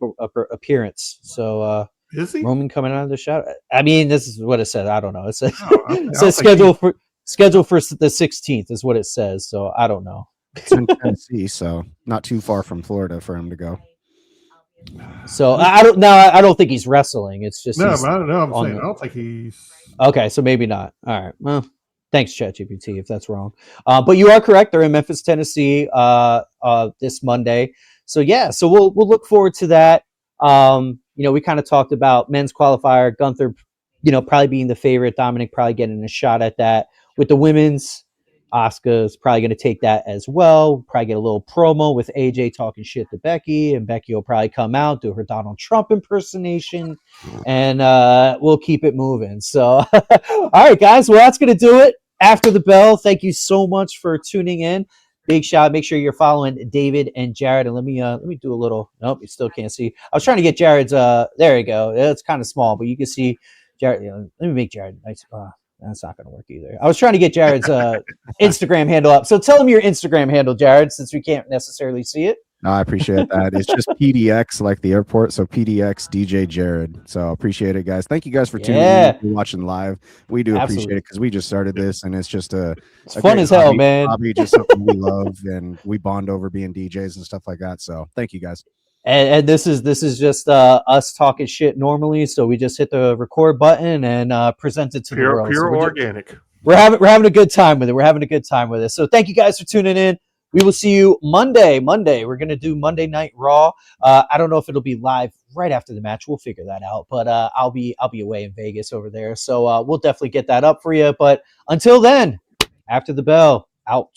appearance. So is he? Roman coming out of the shot? I mean, this is what it says. I don't know. It says, it says schedule for the 16th is what it says. So I don't know. It's in Tennessee, so not too far from Florida for him to go. So I don't think he's wrestling. It's just no, but I don't know. I'm saying I don't think he's okay. So maybe not. All right. Well, thanks, ChatGPT, if that's wrong. But you are correct. They're in Memphis, Tennessee, this Monday. So yeah. So we'll look forward to that. We kind of talked about men's qualifier. Gunther, probably being the favorite. Dominic probably getting a shot at that. With the women's, Asuka's probably going to take that as well. Probably get a little promo with AJ talking shit to Becky, and Becky will probably come out, do her Donald Trump impersonation, and we'll keep it moving. So, all right, guys. Well, that's going to do it. After the bell, thank you so much for tuning in. Big shout. Make sure you're following David and Jared. And let me do a little. Nope, you still can't see. I was trying to get Jared's. There you go. It's kind of small, but you can see Jared. Let me make Jared nice. That's not going to work either. I was trying to get Jared's Instagram handle up. So tell him your Instagram handle, Jared, since we can't necessarily see it. No, I appreciate that. It's just PDX like the airport. So PDX DJ Jared. So appreciate it, guys. Thank you guys for tuning in, watching live. We do appreciate it because we just started this and it's just it's fun as hell, man. Hobby, just something we love and we bond over being DJs and stuff like that. So thank you guys. And this is just us talking shit normally. So we just hit the record button and present it to the world. Pure organic. We're having a good time with it. So thank you guys for tuning in. We will see you Monday. We're going to do Monday Night Raw. I don't know if it'll be live right after the match. We'll figure that out. But I'll be away in Vegas over there. So we'll definitely get that up for you. But until then, after the bell, out.